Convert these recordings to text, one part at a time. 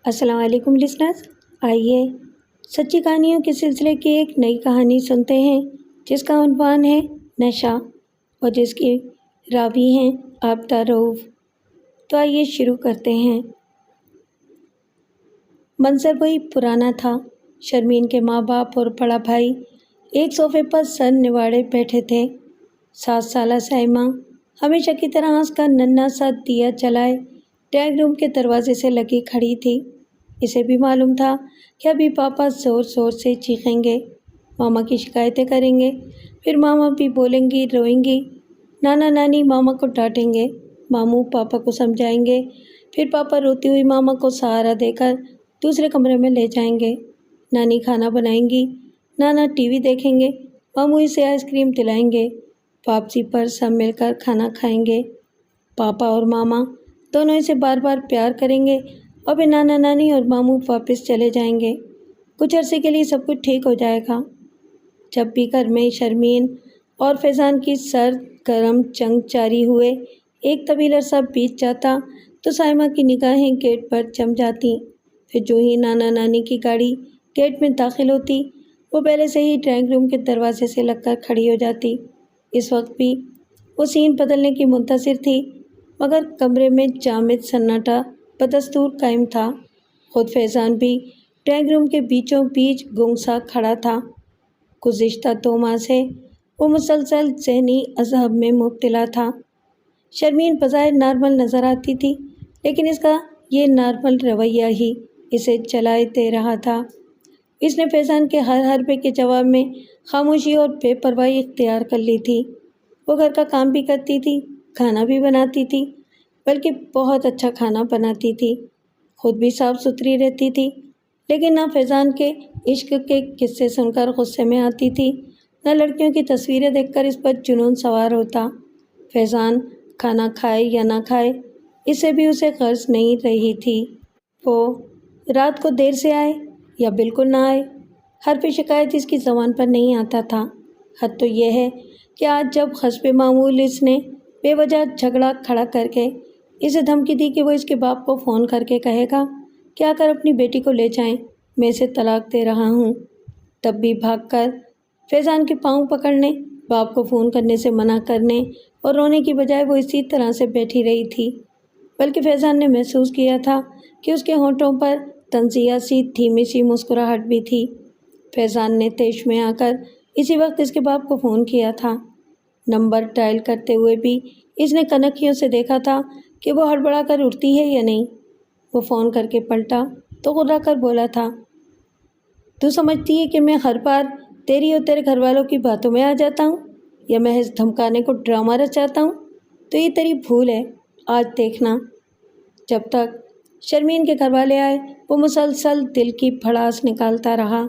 السلام علیکم لسنرز، آئیے سچی کہانیوں کے سلسلے کی ایک نئی کہانی سنتے ہیں جس کا عنوان ہے نشہ اور جس کی راوی ہیں آبدہ رؤوف۔ تو آئیے شروع کرتے ہیں۔ منظر وہی پرانا تھا۔ شرمین کے ماں باپ اور بڑا بھائی ایک صوفے پر سر نواڑے بیٹھے تھے۔ 7 سالہ سائمہ ہمیشہ کی طرح ہنس کر ننھا سا دیا جلائے ڈرائنگ روم کے دروازے سے لگی کھڑی تھی۔ اسے بھی معلوم تھا کہ ابھی پاپا زور زور سے چیخیں گے، ماما کی شکایتیں کریں گے، پھر ماما بھی بولیں گی، روئیں گی، نانا نانی ماما کو ڈانٹیں گے، ماموں پاپا کو سمجھائیں گے، پھر پاپا روتی ہوئی ماما کو سہارا دے کر دوسرے کمرے میں لے جائیں گے، نانی کھانا بنائیں گی، نانا ٹی وی دیکھیں گے، ماموں اسے آئس کریم دلائیں گے، واپسی پر سب مل کر کھانا کھائیں گے، پاپا اور ماما دونوں اسے بار بار پیار کریں گے اور پھر نانا نانی اور ماموں واپس چلے جائیں گے۔ کچھ عرصے کے لیے سب کچھ ٹھیک ہو جائے گا۔ جب بھی گھر میں شرمین اور فیضان کی سرد گرم جنگ جاری ہوئے ایک طویل عرصہ بیت جاتا تو سائمہ کی نگاہیں گیٹ پر جم جاتی۔ پھر جو ہی نانا نانی کی گاڑی گیٹ میں داخل ہوتی وہ پہلے سے ہی ڈرائنگ روم کے دروازے سے لگ کر کھڑی ہو جاتی۔ اس وقت بھی وہ سین بدلنے کی منتظر تھی، مگر کمرے میں جامد سناٹا بدستور قائم تھا۔ خود فیضان بھی ڈرائنگ روم کے بیچوں بیچ گم سا کھڑا تھا۔ گزشتہ 2 ماہ سے وہ مسلسل ذہنی عذاب میں مبتلا تھا۔ شرمین بظاہر نارمل نظر آتی تھی، لیکن اس کا یہ نارمل رویہ ہی اسے جلائے دے رہا تھا۔ اس نے فیضان کے ہر حربے کے جواب میں خاموشی اور بے پرواہی اختیار کر لی تھی۔ وہ گھر کا کام بھی کرتی تھی، کھانا بھی بناتی تھی، بلکہ بہت اچھا کھانا بناتی تھی، خود بھی صاف ستھری رہتی تھی، لیکن نہ فیضان کے عشق کے قصے سن کر غصے میں آتی تھی، نہ لڑکیوں کی تصویریں دیکھ کر اس پر جنون سوار ہوتا۔ فیضان کھانا کھائے یا نہ کھائے اس سے بھی اسے غرض نہیں رہی تھی۔ وہ رات کو دیر سے آئے یا بالکل نہ آئے، حرف شکایت اس کی زبان پر نہیں آتا تھا۔ حد تو یہ ہے کہ آج جب حسب معمول اس نے بے وجہ جھگڑا کھڑا کر کے اسے دھمکی دی کہ وہ اس کے باپ کو فون کر کے کہے گا کہ آ کر اپنی بیٹی کو لے جائیں، میں اسے طلاق دے رہا ہوں، تب بھی بھاگ کر فیضان کے پاؤں پکڑنے، باپ کو فون کرنے سے منع کرنے اور رونے کی بجائے وہ اسی طرح سے بیٹھی رہی تھی۔ بلکہ فیضان نے محسوس کیا تھا کہ اس کے ہونٹوں پر تنزیہ سی دھیمی سی مسکراہٹ بھی تھی۔ فیضان نے طیش میں آ کر اسی وقت اس کے باپ کو فون کیا تھا۔ نمبر ڈائل کرتے ہوئے بھی اس نے کنکھیوں سے دیکھا تھا کہ وہ ہڑبڑا کر اٹھتی ہے یا نہیں۔ وہ فون کر کے پلٹا تو غرا کر بولا تھا، تو سمجھتی ہے کہ میں ہر بار تیری اور تیرے گھر والوں کی باتوں میں آ جاتا ہوں یا محض دھمکانے کو ڈرامہ رچاتا ہوں؟ تو یہ تیری بھول ہے، آج دیکھنا۔ جب تک شرمین کے گھر والے آئے وہ مسلسل دل کی بھڑاس نکالتا رہا۔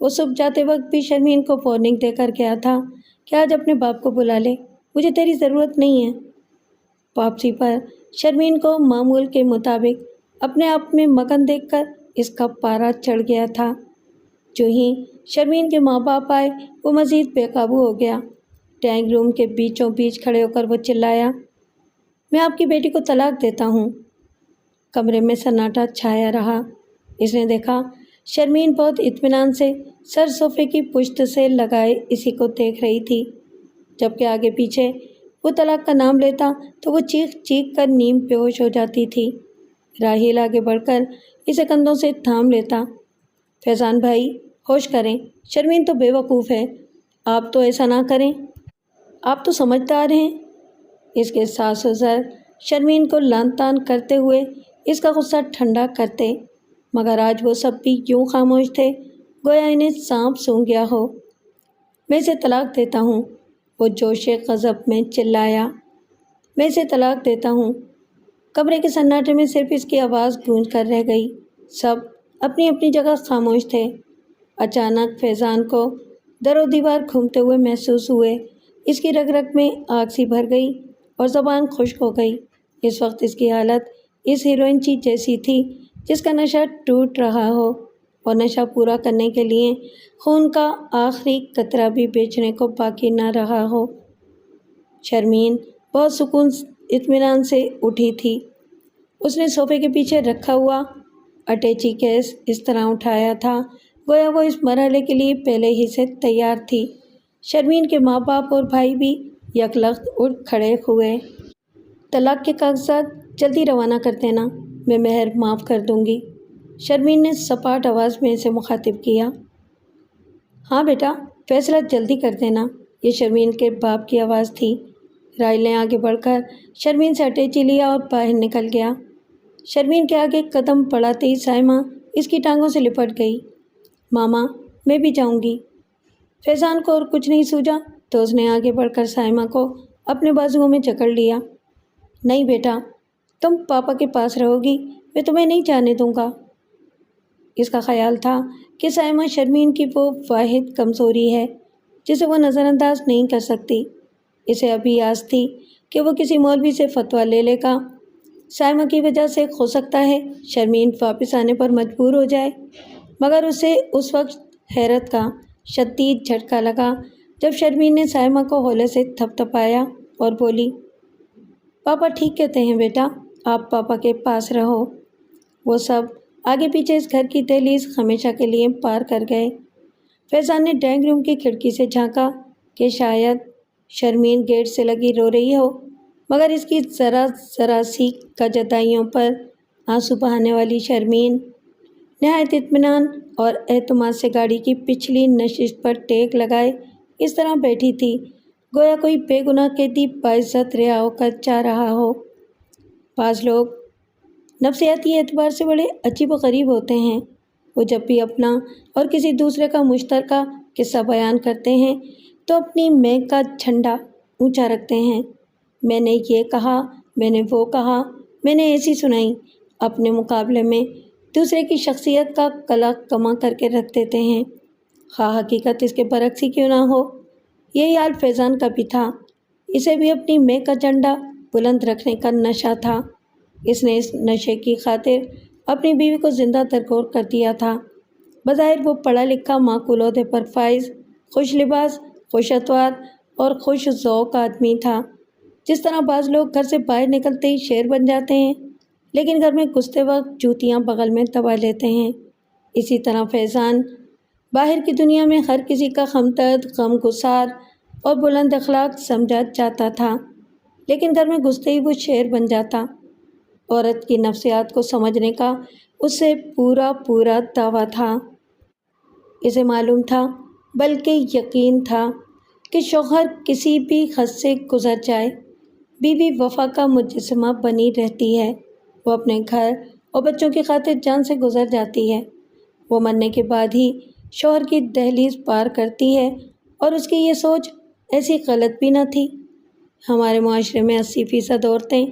وہ صبح جاتے وقت بھی شرمین کو وارننگ دے کر گیا تھا کہ آج اپنے باپ کو بلا لے، مجھے تیری ضرورت نہیں ہے۔ واپسی پر شرمین کو معمول کے مطابق اپنے آپ میں مگن دیکھ کر اس کا پارا چڑھ گیا تھا۔ جو ہی شرمین کے ماں باپ آئے وہ مزید بے قابو ہو گیا۔ ڈرائنگ روم کے بیچوں بیچ کھڑے ہو کر وہ چلایا، میں آپ کی بیٹی کو طلاق دیتا ہوں۔ کمرے میں سناٹا چھایا رہا۔ اس نے دیکھا شرمین بہت اطمینان سے سر صوفے کی پشت سے لگائے اسی کو دیکھ رہی تھی، جبکہ آگے پیچھے وہ طلاق کا نام لیتا تو وہ چیخ چیخ کر نیم بے ہوش ہو جاتی تھی۔ راہیل آگے بڑھ کر اسے کندھوں سے تھام لیتا، فیضان بھائی ہوش کریں، شرمین تو بے وقوف ہے، آپ تو ایسا نہ کریں، آپ تو سمجھدار ہیں۔ اس کے ساس و زر شرمین کو لان تان کرتے ہوئے اس کا غصہ ٹھنڈا کرتے، مگر آج وہ سب بھی یوں خاموش تھے گویا انہیں سانپ سونگھ گیا ہو۔ میں اسے طلاق دیتا ہوں، وہ جوش غضب میں چلایا، میں اسے طلاق دیتا ہوں۔ کمرے کے سناٹے میں صرف اس کی آواز گونج کر رہ گئی، سب اپنی اپنی جگہ خاموش تھے۔ اچانک فیضان کو در و دیوار گھومتے ہوئے محسوس ہوئے، اس کی رگ رگ میں آگ سی بھر گئی اور زبان خشک ہو گئی۔ اس وقت اس کی حالت اس ہیروئن چی جیسی تھی جس کا نشہ ٹوٹ رہا ہو اور نشہ پورا کرنے کے لیے خون کا آخری قطرہ بھی بیچنے کو باقی نہ رہا ہو۔ شرمین بہت سکون اطمینان سے اٹھی تھی۔ اس نے صوفے کے پیچھے رکھا ہوا اٹیچی کیس اس طرح اٹھایا تھا گویا وہ اس مرحلے کے لیے پہلے ہی سے تیار تھی۔ شرمین کے ماں باپ اور بھائی بھی یکلخت اٹھ کھڑے ہوئے۔ طلاق کے کاغذات جلدی روانہ کر دینا، میں مہر معاف کر دوں گی، شرمین نے سپاٹ آواز میں اسے مخاطب کیا۔ ہاں بیٹا، فیصلہ جلدی کر دینا، یہ شرمین کے باپ کی آواز تھی۔ راحیل نے آگے بڑھ کر شرمین سے اٹیچی لیا اور باہر نکل گیا۔ شرمین کے آگے قدم بڑھاتے ہی سائمہ اس کی ٹانگوں سے لپٹ گئی۔ ماما، میں بھی جاؤں گی۔ فیضان کو اور کچھ نہیں سوجا تو اس نے آگے بڑھ کر سائمہ کو اپنے بازوؤں میں جکڑ لیا۔ نہیں بیٹا، تم پاپا کے پاس رہو گی، میں تمہیں نہیں جانے دوں گا۔ اس کا خیال تھا کہ سائمہ شرمین کی وہ واحد کمزوری ہے جسے وہ نظر انداز نہیں کر سکتی۔ اسے ابھی آس تھی کہ وہ کسی مولوی سے فتویٰ لے لے گا۔ سائمہ کی وجہ سے ہو سکتا ہے شرمین واپس آنے پر مجبور ہو جائے، مگر اسے اس وقت حیرت کا شدید جھٹکا لگا جب شرمین نے سائمہ کو ہولے سے تھپ تھپایا اور بولی، پاپا ٹھیک کہتے ہیں بیٹا، آپ پاپا کے پاس رہو۔ وہ سب آگے پیچھے اس گھر کی دہلیز ہمیشہ کے لیے پار کر گئے۔ فیضان نے ڈرائنگ روم کی کھڑکی سے جھانکا کہ شاید شرمین گیٹ سے لگی رو رہی ہو، مگر اس کی ذرا سی کجدائیوں پر آنسو بہانے والی شرمین نہایت اطمینان اور اعتماد سے گاڑی کی پچھلی نشست پر ٹیک لگائے اس طرح بیٹھی تھی گویا کوئی بے گناہ قیدی باعزت رہا ہو کر جا رہا ہو۔ بعض لوگ نفسیاتی اعتبار سے بڑے عجیب و غریب ہوتے ہیں۔ وہ جب بھی اپنا اور کسی دوسرے کا مشترکہ قصہ بیان کرتے ہیں تو اپنی میں کا جھنڈا اونچا رکھتے ہیں۔ میں نے یہ کہا، میں نے وہ کہا، میں نے ایسی سنائی، اپنے مقابلے میں دوسرے کی شخصیت کا کلا کما کر کے رکھ دیتے ہیں، خواہ حقیقت اس کے برعکس ہی کیوں نہ ہو۔ یہی حال فیضان کا بھی تھا۔ اسے بھی اپنی میں کا جھنڈا بلند رکھنے کا نشہ تھا۔ اس نے اس نشے کی خاطر اپنی بیوی کو زندہ درگور کر دیا تھا۔ بظاہر وہ پڑھا لکھا، معقول عہدے پر فائز، خوش لباس، خوش اتوار اور خوش ذوق آدمی تھا۔ جس طرح بعض لوگ گھر سے باہر نکلتے ہی شیر بن جاتے ہیں لیکن گھر میں گھستے وقت جوتیاں بغل میں دبا لیتے ہیں، اسی طرح فیضان باہر کی دنیا میں ہر کسی کا ہمدرد، غم گسار اور بلند اخلاق سمجھا جاتا تھا، لیکن گھر میں گھستے ہی وہ شیر بن جاتا۔ عورت کی نفسیات کو سمجھنے کا اس سے پورا دعویٰ تھا۔ اسے معلوم تھا، بلکہ یقین تھا کہ شوہر کسی بھی حد سے گزر جائے، بیوی وفا کا مجسمہ بنی رہتی ہے۔ وہ اپنے گھر اور بچوں کی خاطر جان سے گزر جاتی ہے۔ وہ مرنے کے بعد ہی شوہر کی دہلیز پار کرتی ہے، اور اس کی یہ سوچ ایسی غلط بھی نہ تھی۔ ہمارے معاشرے میں 80% عورتیں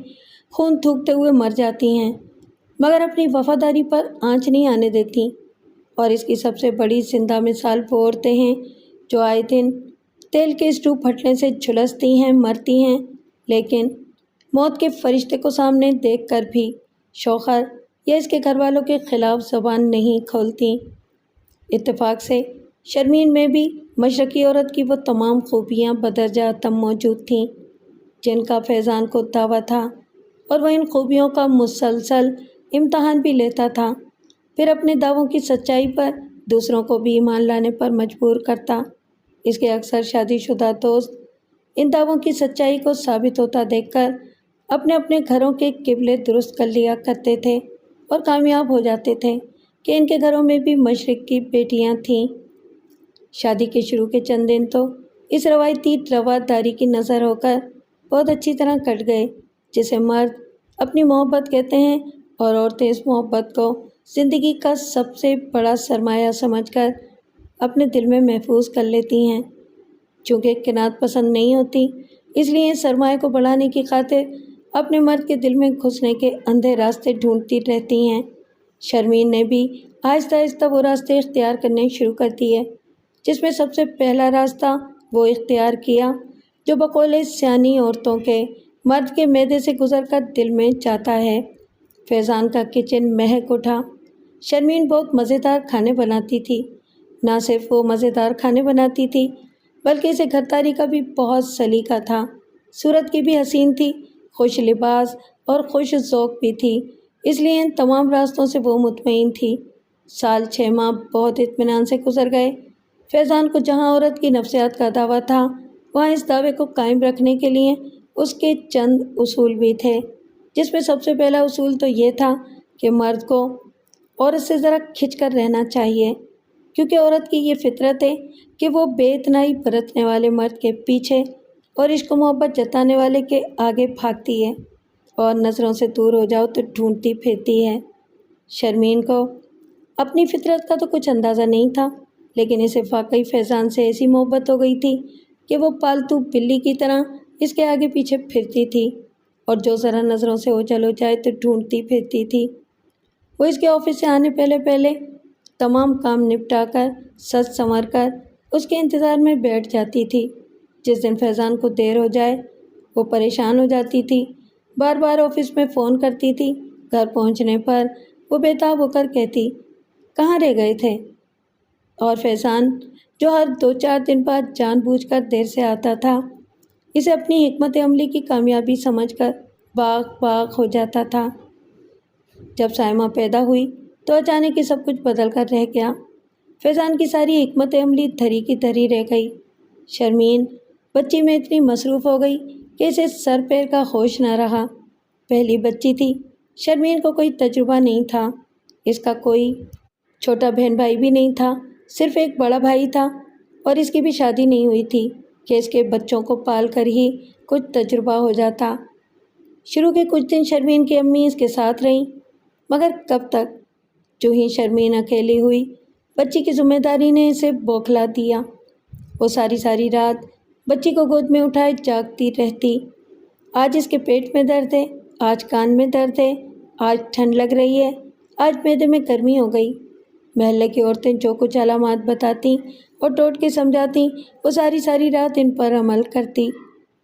خون تھوکتے ہوئے مر جاتی ہیں مگر اپنی وفاداری پر آنچ نہیں آنے دیتی، اور اس کی سب سے بڑی زندہ مثال وہ عورتیں ہیں جو آئے دن تیل کے اسٹوو پھٹنے سے جھلستی ہیں، مرتی ہیں، لیکن موت کے فرشتے کو سامنے دیکھ کر بھی شوہر یا اس کے گھر والوں کے خلاف زبان نہیں کھولتی۔ اتفاق سے شرمین میں بھی مشرقی عورت کی وہ تمام خوبیاں بدرجہ اتم موجود تھیں جن کا فیضان کو دعویٰ تھا، اور وہ ان خوبیوں کا مسلسل امتحان بھی لیتا تھا، پھر اپنے دعووں کی سچائی پر دوسروں کو بھی ایمان لانے پر مجبور کرتا۔ اس کے اکثر شادی شدہ دوست ان دعووں کی سچائی کو ثابت ہوتا دیکھ کر اپنے اپنے گھروں کے قبلے درست کر لیا کرتے تھے اور کامیاب ہو جاتے تھے کہ ان کے گھروں میں بھی مشرق کی بیٹیاں تھیں۔ شادی کے شروع کے چند دن تو اس روایتی رواداری کی نظر ہو کر بہت اچھی طرح کٹ گئے جسے مرد اپنی محبت کہتے ہیں، اور عورتیں اس محبت کو زندگی کا سب سے بڑا سرمایہ سمجھ کر اپنے دل میں محفوظ کر لیتی ہیں۔ چونکہ قناعت پسند نہیں ہوتی، اس لیے اس سرمایہ کو بڑھانے کی خاطر اپنے مرد کے دل میں گھسنے کے اندھے راستے ڈھونڈتی رہتی ہیں۔ شرمین نے بھی آہستہ آہستہ وہ راستے اختیار کرنے شروع کر دیے، جس میں سب سے پہلا راستہ وہ اختیار کیا جو بقول سیانی عورتوں کے مرد کے معدے سے گزر کر دل میں جاتا ہے۔ فیضان کا کچن مہک اٹھا۔ شرمین بہت مزیدار کھانے بناتی تھی۔ نہ صرف وہ مزیدار کھانے بناتی تھی بلکہ اسے گھرداری کا بھی بہت سلیقہ تھا۔ صورت کی بھی حسین تھی، خوش لباس اور خوش ذوق بھی تھی۔ اس لیے ان تمام راستوں سے وہ مطمئن تھی۔ 6 ماہ بہت اطمینان سے گزر گئے۔ فیضان کو جہاں عورت کی نفسیات کا دعویٰ تھا، وہاں اس دعوے کو قائم رکھنے کے لیے اس کے چند اصول بھی تھے، جس میں سب سے پہلا اصول تو یہ تھا کہ مرد کو عورت سے ذرا کھنچ کر رہنا چاہیے، کیونکہ عورت کی یہ فطرت ہے کہ وہ بے اتنائی برتنے والے مرد کے پیچھے اور عشق و محبت جتانے والے کے آگے بھاگتی ہے، اور نظروں سے دور ہو جاؤ تو ڈھونڈتی پھرتی ہے۔ شرمین کو اپنی فطرت کا تو کچھ اندازہ نہیں تھا، لیکن اسے واقعی فیضان سے ایسی محبت ہو گئی تھی کہ وہ پالتو بلی کی طرح اس کے آگے پیچھے پھرتی تھی، اور جو ذرا نظروں سے اوجھل ہو جائے تو ڈھونڈتی پھرتی تھی۔ وہ اس کے آفس سے آنے پہلے تمام کام نپٹا کر سج سنور کر اس کے انتظار میں بیٹھ جاتی تھی۔ جس دن فیضان کو دیر ہو جائے وہ پریشان ہو جاتی تھی، بار بار آفس میں فون کرتی تھی۔ گھر پہنچنے پر وہ بےتاب ہو کر کہتی، کہاں رہ گئے تھے؟ اور فیضان، جو ہر 2-4 دن بعد جان بوجھ کر دیر سے آتا تھا، اسے اپنی حکمت عملی کی کامیابی سمجھ کر باغ ہو جاتا تھا۔ جب سائمہ پیدا ہوئی تو اچانک ہی سب کچھ بدل کر رہ گیا۔ فیضان کی ساری حکمت عملی دھری کی دھری رہ گئی۔ شرمین بچی میں اتنی مصروف ہو گئی کہ اسے سر پیر کا ہوش نہ رہا۔ پہلی بچی تھی، شرمین کو کوئی تجربہ نہیں تھا، اس کا کوئی چھوٹا بہن بھائی بھی نہیں تھا، صرف ایک بڑا بھائی تھا، اور اس کی بھی شادی نہیں ہوئی تھی کہ اس کے بچوں کو پال کر ہی کچھ تجربہ ہو جاتا۔ شروع کے کچھ دن شرمین کی امی اس کے ساتھ رہیں، مگر کب تک؟ جو ہی شرمین اکیلی ہوئی، بچی کی ذمہ داری نے اسے بوکھلا دیا۔ وہ ساری رات بچی کو گود میں اٹھائے جاگتی رہتی۔ آج اس کے پیٹ میں درد ہے، آج کان میں درد ہے، آج ٹھنڈ لگ رہی ہے، آج معدے میں گرمی ہو گئی۔ محلے کی عورتیں جو کچھ علامات بتاتی اور ٹوٹکے سمجھاتی، وہ ساری رات ان پر عمل کرتی۔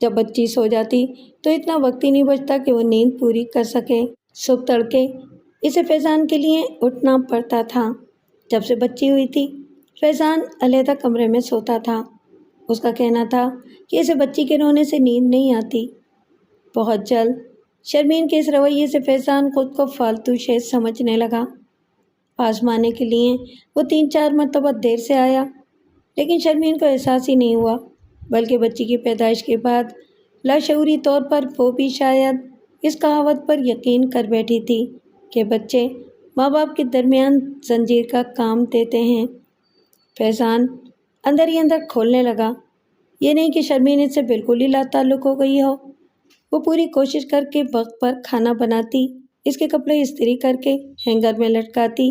جب بچی سو جاتی تو اتنا وقت ہی نہیں بچتا کہ وہ نیند پوری کر سکے۔ صبح تڑکے اسے فیضان کے لیے اٹھنا پڑتا تھا۔ جب سے بچی ہوئی تھی، فیضان علیحدہ کمرے میں سوتا تھا۔ اس کا کہنا تھا کہ اسے بچی کے رونے سے نیند نہیں آتی۔ بہت جلد شرمین کے اس رویے سے فیضان خود کو فالتو شے سمجھنے لگا۔ آزمانے کے لیے وہ 3-4 مرتبہ دیر سے آیا، لیکن شرمین کو احساس ہی نہیں ہوا، بلکہ بچی کی پیدائش کے بعد لاشعوری طور پر وہ بھی شاید اس کہاوت پر یقین کر بیٹھی تھی کہ بچے ماں باپ کے درمیان زنجیر کا کام دیتے ہیں۔ فیضان اندر ہی اندر کھولنے لگا۔ یہ نہیں کہ شرمین اس سے بالکل ہی لا تعلق ہو گئی ہو۔ وہ پوری کوشش کر کے وقت پر کھانا بناتی، اس کے کپڑے استری کر کے ہینگر میں لٹکاتی،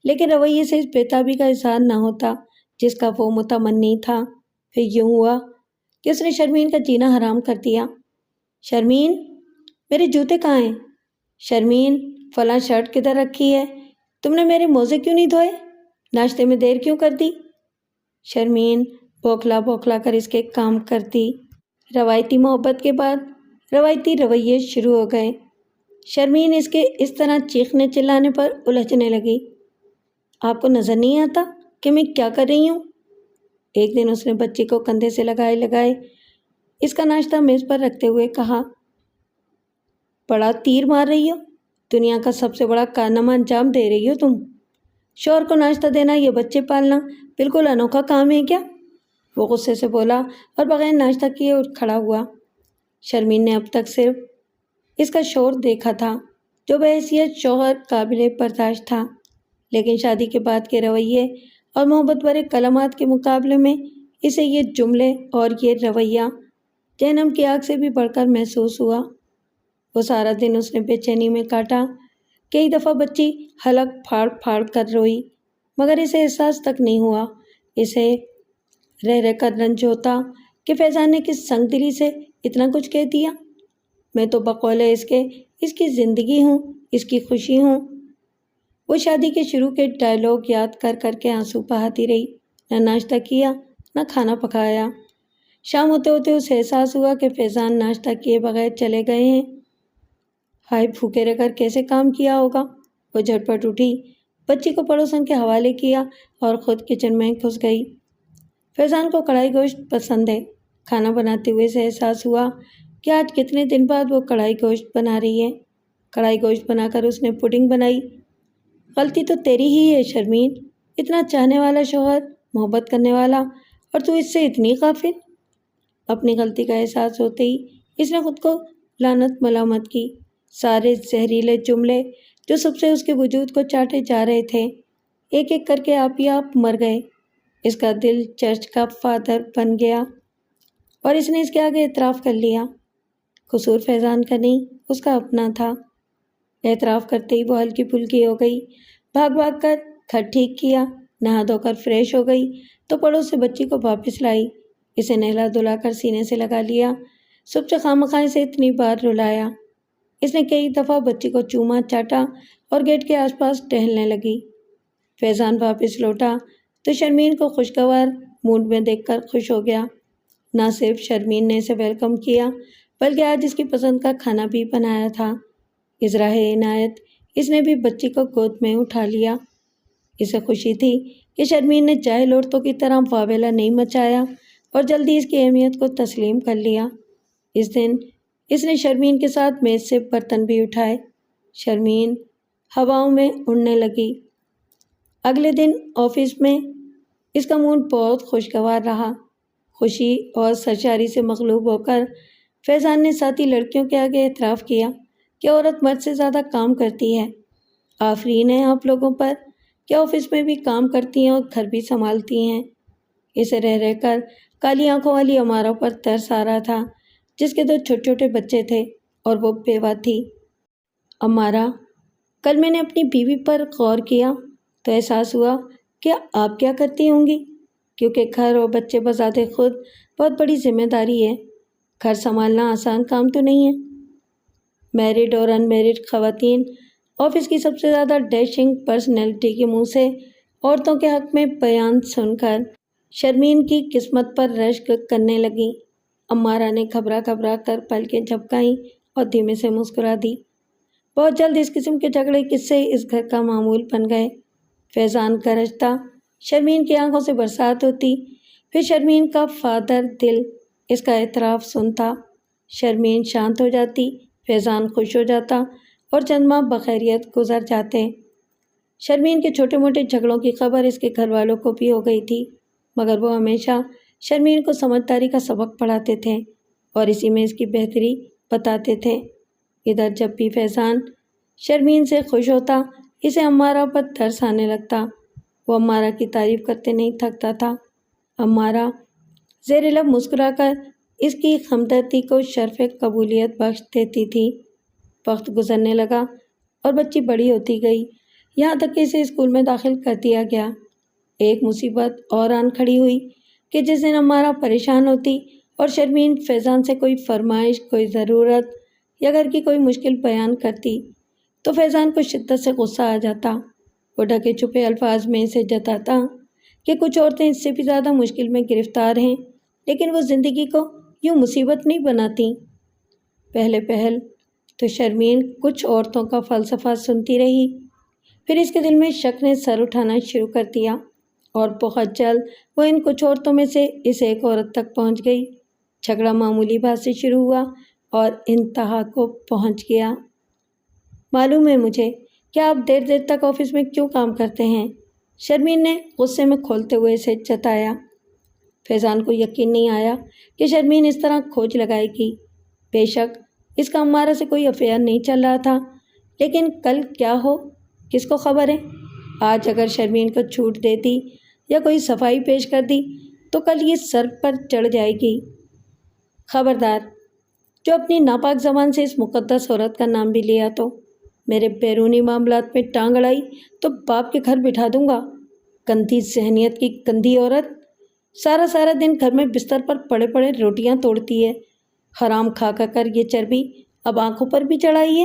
لیکن رویے سے اس بےتابی کا اظہار نہ ہوتا جس کا وہ متمنی تھا۔ پھر یوں ہوا کہ اس نے شرمین کا جینا حرام کر دیا۔ شرمین، میرے جوتے کہاں ہیں؟ شرمین، فلاں شرٹ کدھر رکھی ہے؟ تم نے میرے موزے کیوں نہیں دھوئے؟ ناشتے میں دیر کیوں کر دی؟ شرمین بوکھلا کر اس کے کام کرتی۔ روایتی محبت کے بعد روایتی رویے شروع ہو گئے۔ شرمین اس کے اس طرح چیخنے چلانے پر الجھنے لگی۔ آپ کو نظر نہیں آتا کہ میں کیا کر رہی ہوں؟ ایک دن اس نے بچی کو کندھے سے لگائے اس کا ناشتہ میز پر رکھتے ہوئے کہا، بڑا تیر مار رہی ہو، دنیا کا سب سے بڑا کارنامہ انجام دے رہی ہو تم۔ شوہر کو ناشتہ دینا، یہ بچے پالنا بالکل انوکھا کام ہے کیا؟ وہ غصے سے بولا اور بغیر ناشتہ کیے اٹھ کھڑا ہوا۔ شرمین نے اب تک صرف اس کا شور دیکھا تھا جو بحیثیت شوہر قابل برداشت تھا، لیکن شادی کے بعد کے رویے اور محبت بھرے کلمات کے مقابلے میں اسے یہ جملے اور یہ رویہ جہنم کی آگ سے بھی بڑھ کر محسوس ہوا۔ وہ سارا دن اس نے بے چینی میں کاٹا۔ کئی دفعہ بچی حلق پھاڑ کر روئی، مگر اسے احساس تک نہیں ہوا۔ اسے رہ کر رنج ہوتا کہ فیضان نے کس سنگ دلی سے اتنا کچھ کہہ دیا۔ میں تو بقول اس کی زندگی ہوں، اس کی خوشی ہوں۔ وہ شادی کے شروع کے ڈائیلاگ یاد کر کے آنسو بہاتی رہی۔ نہ ناشتہ کیا، نہ کھانا پکایا۔ شام ہوتے اسے احساس ہوا کہ فیضان ناشتہ کیے بغیر چلے گئے ہیں۔ ہائے، بھوکے رہ کر کیسے کام کیا ہوگا؟ وہ جھٹپٹ اٹھی، بچی کو پڑوسن کے حوالے کیا اور خود کچن میں گھس گئی۔ فیضان کو کڑھائی گوشت پسند ہے۔ کھانا بناتے ہوئے اسے احساس ہوا کہ آج کتنے دن بعد وہ کڑھائی گوشت بنا رہی ہے۔ کڑھائی گوشت بنا کر اس نے پڈنگ بنائی۔ غلطی تو تیری ہی ہے شرمین، اتنا چاہنے والا شوہر، محبت کرنے والا، اور تو اس سے اتنی غافل۔ اپنی غلطی کا احساس ہوتے ہی اس نے خود کو لعنت ملامت کی۔ سارے زہریلے جملے جو صبح سے اس کے وجود کو چاٹے جا رہے تھے ایک ایک کر کے آپ ہی آپ مر گئے۔ اس کا دل چرچ کا فادر بن گیا اور اس نے اس کے آگے اعتراف کر لیا۔ قصور فیضان کا نہیں، اس کا اپنا تھا۔ اعتراف کرتے ہی وہ ہلکی پھلکی ہو گئی، بھاگ بھاگ کر گھر ٹھیک کیا، نہا دھو کر فریش ہو گئی تو پڑوس سے بچی کو واپس لائی، اسے نہلا دھلا کر سینے سے لگا لیا۔ صبح سے خامخواہ اسے اتنی بار رلایا۔ اس نے کئی دفعہ بچی کو چوما چاٹا اور گیٹ کے آس پاس ٹہلنے لگی۔ فیضان واپس لوٹا تو شرمین کو خوشگوار موڈ میں دیکھ کر خوش ہو گیا۔ نہ صرف شرمین نے اسے ویلکم کیا بلکہ آج اس کی پسند کا کھانا بھی بنایا تھا۔ ازراہ عنایت اس نے بھی بچی کو گود میں اٹھا لیا۔ اسے خوشی تھی کہ شرمین نے جاہل عورتوں کی طرح واویلا نہیں مچایا اور جلدی اس کی اہمیت کو تسلیم کر لیا۔ اس دن اس نے شرمین کے ساتھ میز سے برتن بھی اٹھائے۔ شرمین ہواؤں میں اڑنے لگی۔ اگلے دن آفس میں اس کا موڈ بہت خوشگوار رہا۔ خوشی اور سرشاری سے مغلوب ہو کر فیضان نے ساتھی لڑکیوں کے آگے اعتراف کیا کہ عورت مرد سے زیادہ کام کرتی ہے۔ آفرین ہے آپ لوگوں پر کہ آفس میں بھی کام کرتی ہیں اور گھر بھی سنبھالتی ہیں۔ اسے رہ رہ کر کالی آنکھوں والی امارہ پر ترس آ رہا تھا جس کے 2 چھوٹے چھوٹے بچے تھے اور وہ بیوہ تھی۔ امارہ، کل میں نے اپنی بیوی پر غور کیا تو احساس ہوا کہ آپ کیا کرتی ہوں گی، کیونکہ گھر اور بچے بذات خود بہت بڑی ذمہ داری ہے۔ گھر سنبھالنا آسان کام تو نہیں ہے۔ میرڈ اور ان میرڈ خواتین آفس کی سب سے زیادہ ڈیشنگ پرسنالٹی کے منہ سے عورتوں کے حق میں بیان سن کر شرمین کی قسمت پر رشک کرنے لگیں۔ امارہ نے گھبرا گھبرا کر پلکیں جھپکائیں اور دھیمے سے مسکرا دی۔ بہت جلد اس قسم کے جھگڑے قصے اس گھر کا معمول بن گئے۔ فیضان گرجتا، شرمین کی آنکھوں سے برسات ہوتی، پھر شرمین کا فادر دل اس کا اعتراف سنتا۔ شرمین شانت ہو جاتی، فیضان خوش ہو جاتا اور چند ماہ بخیریت گزر جاتے۔ شرمین کے چھوٹے موٹے جھگڑوں کی خبر اس کے گھر والوں کو بھی ہو گئی تھی، مگر وہ ہمیشہ شرمین کو سمجھداری کا سبق پڑھاتے تھے اور اسی میں اس کی بہتری بتاتے تھے۔ ادھر جب بھی فیضان شرمین سے خوش ہوتا اسے امارہ پر ترس آنے لگتا۔ وہ امارہ کی تعریف کرتے نہیں تھکتا تھا۔ امارہ زیر لب مسکرا کر اس کی ہمدردی کو شرف قبولیت بخش دیتی تھی۔ وقت گزرنے لگا اور بچی بڑی ہوتی گئی، یہاں تک کہ اسے اسکول میں داخل کر دیا گیا۔ ایک مصیبت اور آن کھڑی ہوئی کہ جس دن امارہ پریشان ہوتی اور شرمین فیضان سے کوئی فرمائش، کوئی ضرورت یا گھر کی کوئی مشکل بیان کرتی تو فیضان کو شدت سے غصہ آ جاتا۔ وہ ڈھکے چھپے الفاظ میں اسے جتاتا کہ کچھ عورتیں اس سے بھی زیادہ مشکل میں گرفتار ہیں، لیکن وہ زندگی کو یوں مصیبت نہیں بناتی۔ پہلے پہل تو شرمین کچھ عورتوں کا فلسفہ سنتی رہی، پھر اس کے دل میں شک نے سر اٹھانا شروع کر دیا اور بہت جلد وہ ان کچھ عورتوں میں سے اس ایک عورت تک پہنچ گئی۔ جھگڑا معمولی بات سے شروع ہوا اور انتہا کو پہنچ گیا۔ معلوم ہے مجھے کہ آپ دیر دیر تک آفس میں کیوں کام کرتے ہیں، شرمین نے غصے میں کھولتے ہوئے اسے جتایا۔ فیضان کو یقین نہیں آیا کہ شرمین اس طرح کھوج لگائے گی۔ بے شک اس کا امارہ سے کوئی افیئر نہیں چل رہا تھا، لیکن کل کیا ہو کس کو خبر ہے۔ آج اگر شرمین کو چھوٹ دیتی یا کوئی صفائی پیش کر دی تو کل یہ سر پر چڑھ جائے گی۔ خبردار، جو اپنی ناپاک زبان سے اس مقدس عورت کا نام بھی لیا تو میرے بیرونی معاملات میں ٹانگ اڑائی تو باپ کے گھر بٹھا دوں گا۔ گندی ذہنیت کی گندی عورت، سارا دن گھر میں بستر پر پڑے پڑے روٹیاں توڑتی ہے۔ حرام کھا کر یہ چربی اب آنکھوں پر بھی چڑھائی ہے۔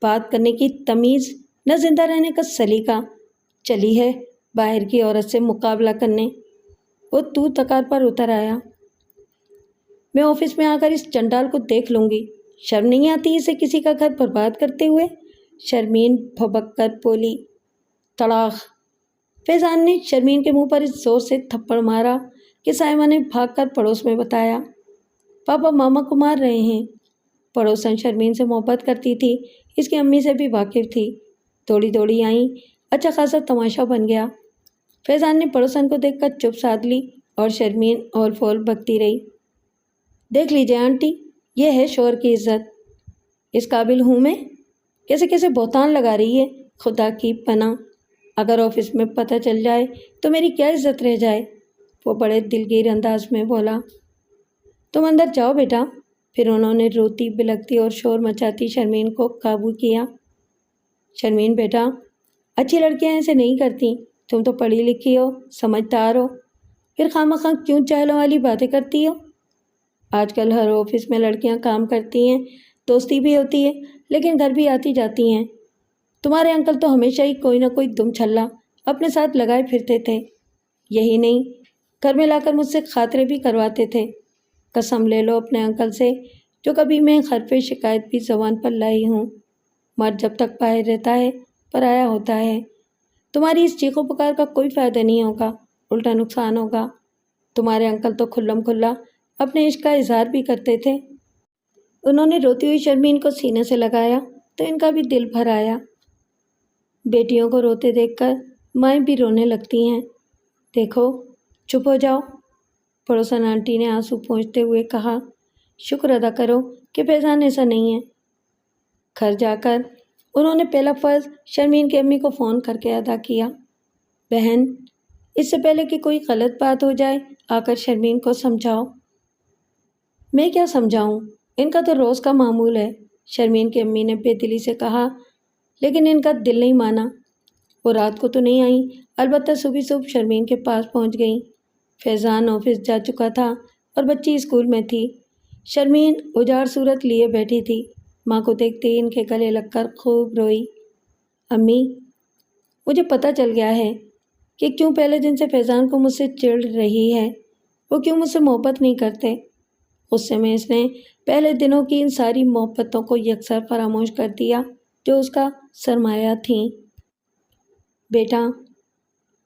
بات کرنے کی تمیز نہ زندہ رہنے کا سلیقہ، چلی ہے باہر کی عورت سے مقابلہ کرنے۔ وہ تو تکار پر اتر آیا۔ میں آفس میں آ کر اس چنڈال کو دیکھ لوں گی، شرم نہیں آتی اسے کسی کا گھر برباد کرتے ہوئے؟ شرمین بھبک کر بولی۔ تڑاخ! فیضان نے شرمین کے منہ پر اس زور سے تھپڑ مارا کہ سائمہ نے بھاگ کر پڑوس میں بتایا، پاپا ماما کو مار رہے ہیں۔ پڑوسن شرمین سے محبت کرتی تھی، اس کی امی سے بھی واقف تھی، دوڑی دوڑی آئیں۔ اچھا خاصا تماشا بن گیا۔ فیضان نے پڑوسن کو دیکھ کر چپ سادھ لی اور شرمین اول فول بکتی رہی۔ دیکھ لیجیے آنٹی، یہ ہے شوہر کی عزت، اس قابل ہوں میں؟ کیسے کیسے بہتان لگا رہی ہے، خدا کی پناہ، اگر آفس میں پتہ چل جائے تو میری کیا عزت رہ جائے۔ وہ بڑے دلگیر انداز میں بولا۔ تم اندر جاؤ بیٹا۔ پھر انہوں نے روتی بلکتی اور شور مچاتی شرمین کو قابو کیا۔ شرمین بیٹا، اچھی لڑکیاں ایسے نہیں کرتی، تم تو پڑھی لکھی ہو، سمجھدار ہو، پھر خواہ کیوں چہلوں والی باتیں کرتی ہو؟ آج کل ہر آفس میں لڑکیاں کام کرتی ہیں، دوستی بھی ہوتی ہے، لیکن گھر بھی آتی جاتی ہیں۔ تمہارے انکل تو ہمیشہ ہی کوئی نہ کوئی دم چھلا اپنے ساتھ لگائے پھرتے تھے، یہی نہیں گھر میں لا کر مجھ سے خاطرے بھی کرواتے تھے۔ قسم لے لو اپنے انکل سے، جو کبھی میں حرف شکایت بھی زبان پر لائی ہوں۔ مرد جب تک باہر رہتا ہے پرایا ہوتا ہے۔ تمہاری اس چیخو پکار کا کوئی فائدہ نہیں ہوگا، الٹا نقصان ہوگا۔ تمہارے انکل تو کھلم کھلا اپنے عشق کا اظہار بھی کرتے تھے۔ انہوں نے روتی ہوئی شرمین کو سینے سے لگایا تو ان کا بھی دل بھر آیا۔ بیٹیوں کو روتے دیکھ کر مائیں بھی رونے لگتی ہیں۔ دیکھو، چپ ہو جاؤ، پڑوسن آنٹی نے آنسو پونچھتے ہوئے کہا۔ شکر ادا کرو کہ فیضان ایسا نہیں ہے۔ گھر جا کر انہوں نے پہلا فرض شرمین کی امی کو فون کر کے ادا کیا۔ بہن، اس سے پہلے کہ کوئی غلط بات ہو جائے آ کر شرمین کو سمجھاؤ۔ میں کیا سمجھاؤں، ان کا تو روز کا معمول ہے، شرمین کی امی نے بے دلی سے کہا، لیکن ان کا دل نہیں مانا۔ وہ رات کو تو نہیں آئیں، البتہ صبح شرمین کے پاس پہنچ گئیں۔ فیضان آفس جا چکا تھا اور بچی اسکول میں تھی۔ شرمین اجاڑ صورت لیے بیٹھی تھی، ماں کو دیکھتے ہی ان کے گلے لگ کر خوب روئی۔ امی، مجھے پتہ چل گیا ہے کہ کیوں پہلے دن سے فیضان کو مجھ سے چڑ رہی ہے، وہ کیوں مجھ سے محبت نہیں کرتے۔ غصے میں اس نے پہلے دنوں کی ان ساری محبتوں کو یکسر فراموش کر دیا جو اس کا سرمایہ تھیں۔ بیٹا،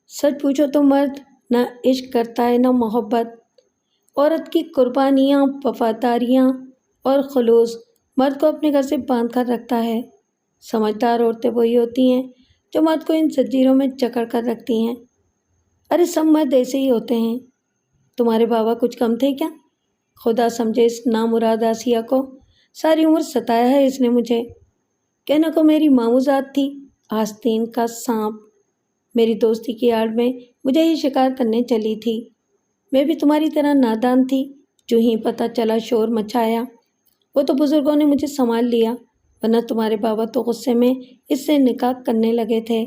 سچ پوچھو تو مرد نہ عشق کرتا ہے نہ محبت۔ عورت کی قربانیاں، وفاداریاں اور خلوص مرد کو اپنے گھر سے باندھ کر رکھتا ہے۔ سمجھدار عورتیں وہی ہوتی ہیں جو مرد کو ان زنجیروں میں جکڑ کر رکھتی ہیں۔ ارے سب مرد ایسے ہی ہوتے ہیں، تمہارے بابا کچھ کم تھے کیا؟ خدا سمجھے اس نامراد آسیہ کو، ساری عمر ستایا ہے اس نے مجھے۔ کہنا کو میری ماموں ذات تھی، آستین کا سانپ، میری دوستی کی آڑ میں مجھے ہی شکار کرنے چلی تھی۔ میں بھی تمہاری طرح نادان تھی، جو ہی پتہ چلا شور مچایا۔ وہ تو بزرگوں نے مجھے سنبھال لیا، ورنہ تمہارے بابا تو غصے میں اس سے نکاح کرنے لگے تھے۔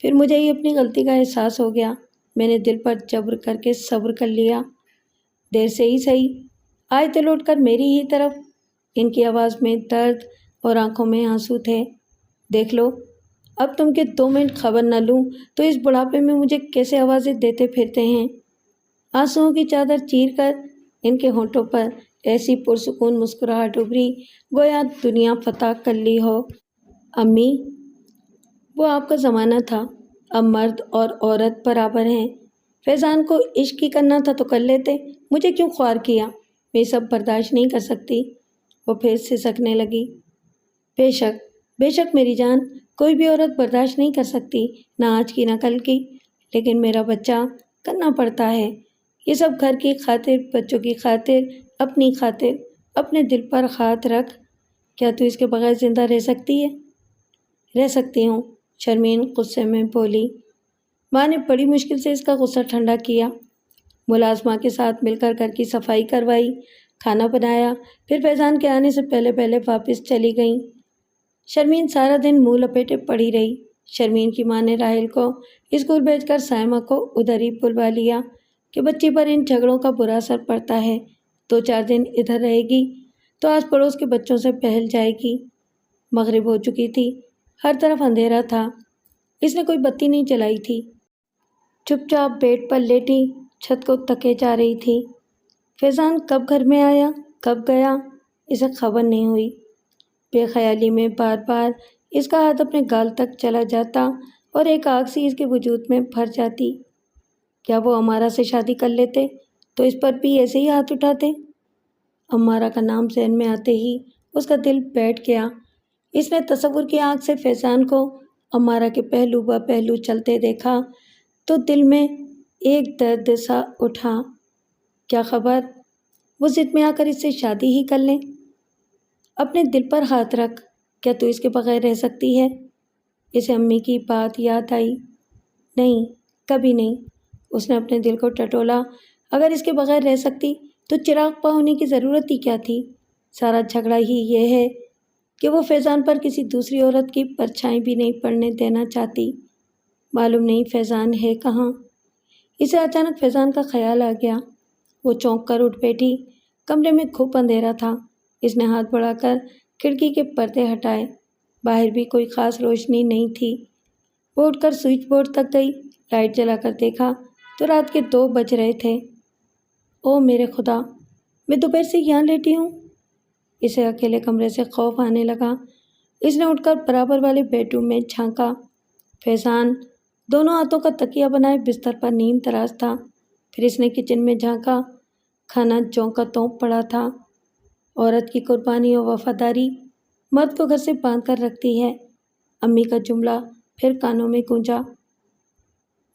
پھر مجھے ہی اپنی غلطی کا احساس ہو گیا، میں نے دل پر جبر کر کے صبر کر لیا۔ دیر سے ہی صحیح آئے تھے لوٹ کر میری ہی طرف، ان کی آواز میں درد اور آنکھوں میں آنسو تھے۔ دیکھ لو، اب تم کے 2 منٹ خبر نہ لوں تو اس بڑھاپے میں مجھے کیسے آوازیں دیتے پھرتے ہیں۔ آنسوؤں کی چادر چیر کر ان کے ہونٹوں پر ایسی پرسکون مسکراہٹ ابھری گویا دنیا فتح کر لی ہو۔ امی، وہ آپ کا زمانہ تھا، اب مرد اور عورت برابر ہیں۔ فیضان کو عشق ہی کرنا تھا تو کر لیتے، مجھے کیوں خوار کیا؟ میں سب برداشت نہیں کر سکتی۔ وہ پھر سسکنے لگی۔ بے شک میری جان، کوئی بھی عورت برداشت نہیں کر سکتی، نہ آج کی نہ کل کی، لیکن میرا بچہ کرنا پڑتا ہے۔ یہ سب گھر کی خاطر، بچوں کی خاطر، اپنی خاطر۔ اپنے دل پر ہاتھ رکھ، کیا تو اس کے بغیر زندہ رہ سکتی ہے؟ رہ سکتی ہوں، شرمین غصے میں بولی۔ ماں نے بڑی مشکل سے اس کا غصہ ٹھنڈا کیا۔ ملازمہ کے ساتھ مل کر گھر کی صفائی کروائی، کھانا بنایا، پھر فیضان کے آنے سے پہلے واپس چلی گئیں۔ شرمین سارا دن منہ لپیٹے پڑی رہی۔ شرمین کی ماں نے راحل کو اسکول بھیج کر سائمہ کو ادھر ہی بلوا لیا کہ بچی پر ان جھگڑوں کا برا اثر پڑتا ہے، 2-4 دن ادھر رہے گی تو آس پڑوس کے بچوں سے بہل جائے گی۔ مغرب ہو چکی تھی، ہر طرف اندھیرا تھا، اس نے کوئی بتی نہیں جلائی تھی۔ چپ چاپ بیڈ پر لیٹی چھت کو تکے جا رہی تھی۔ فیضان کب گھر میں آیا، کب گیا، اسے خبر نہیں ہوئی۔ بے خیالی میں بار بار اس کا ہاتھ اپنے گال تک چلا جاتا اور ایک آگ سی اس کے وجود میں بھر جاتی۔ کیا وہ امارا سے شادی کر لیتے تو اس پر بھی ایسے ہی ہاتھ اٹھاتے؟ امارا کا نام ذہن میں آتے ہی اس کا دل بیٹھ گیا۔ اس نے تصور کی آنکھ سے فیضان کو امارہ کے پہلو بہ پہلو چلتے دیکھا تو دل میں ایک درد سا اٹھا۔ کیا خبر وہ ضد میں آ کر اس سے شادی ہی کر لیں؟ اپنے دل پر ہاتھ رکھ، کیا تو اس کے بغیر رہ سکتی ہے؟ اسے امی کی بات یاد آئی۔ نہیں، کبھی نہیں۔ اس نے اپنے دل کو ٹٹولا۔ اگر اس کے بغیر رہ سکتی تو چراغ پا ہونے کی ضرورت ہی کیا تھی؟ سارا جھگڑا ہی یہ ہے کہ وہ فیضان پر کسی دوسری عورت کی پرچھائی بھی نہیں پڑنے دینا چاہتی۔ معلوم نہیں فیضان ہے کہاں؟ اسے اچانک فیضان کا خیال آ گیا۔ وہ چونک کر اٹھ بیٹھی۔ کمرے میں گھپ اندھیرا تھا۔ اس نے ہاتھ بڑھا کر کھڑکی کے پردے ہٹائے۔ باہر بھی کوئی خاص روشنی نہیں تھی۔ وہ اٹھ کر سوئچ بورڈ تک گئی۔ لائٹ جلا کر دیکھا تو رات کے 2 بج رہے تھے۔ او میرے خدا، میں دوپہر سے یہاں لیٹی ہوں۔ اسے اکیلے کمرے سے خوف آنے لگا۔ اس نے اٹھ کر برابر والے بیڈ روم میں جھانکا۔ فیضان دونوں ہاتھوں کا تکیہ بنائے بستر پر نیم تراش تھا۔ پھر اس نے کچن میں جھانکا۔ کھانا جوں کا توں پڑا تھا۔ عورت کی قربانی اور وفاداری مرد کو گھر سے باندھ کر رکھتی ہے۔ امی کا جملہ پھر کانوں میں گونجا۔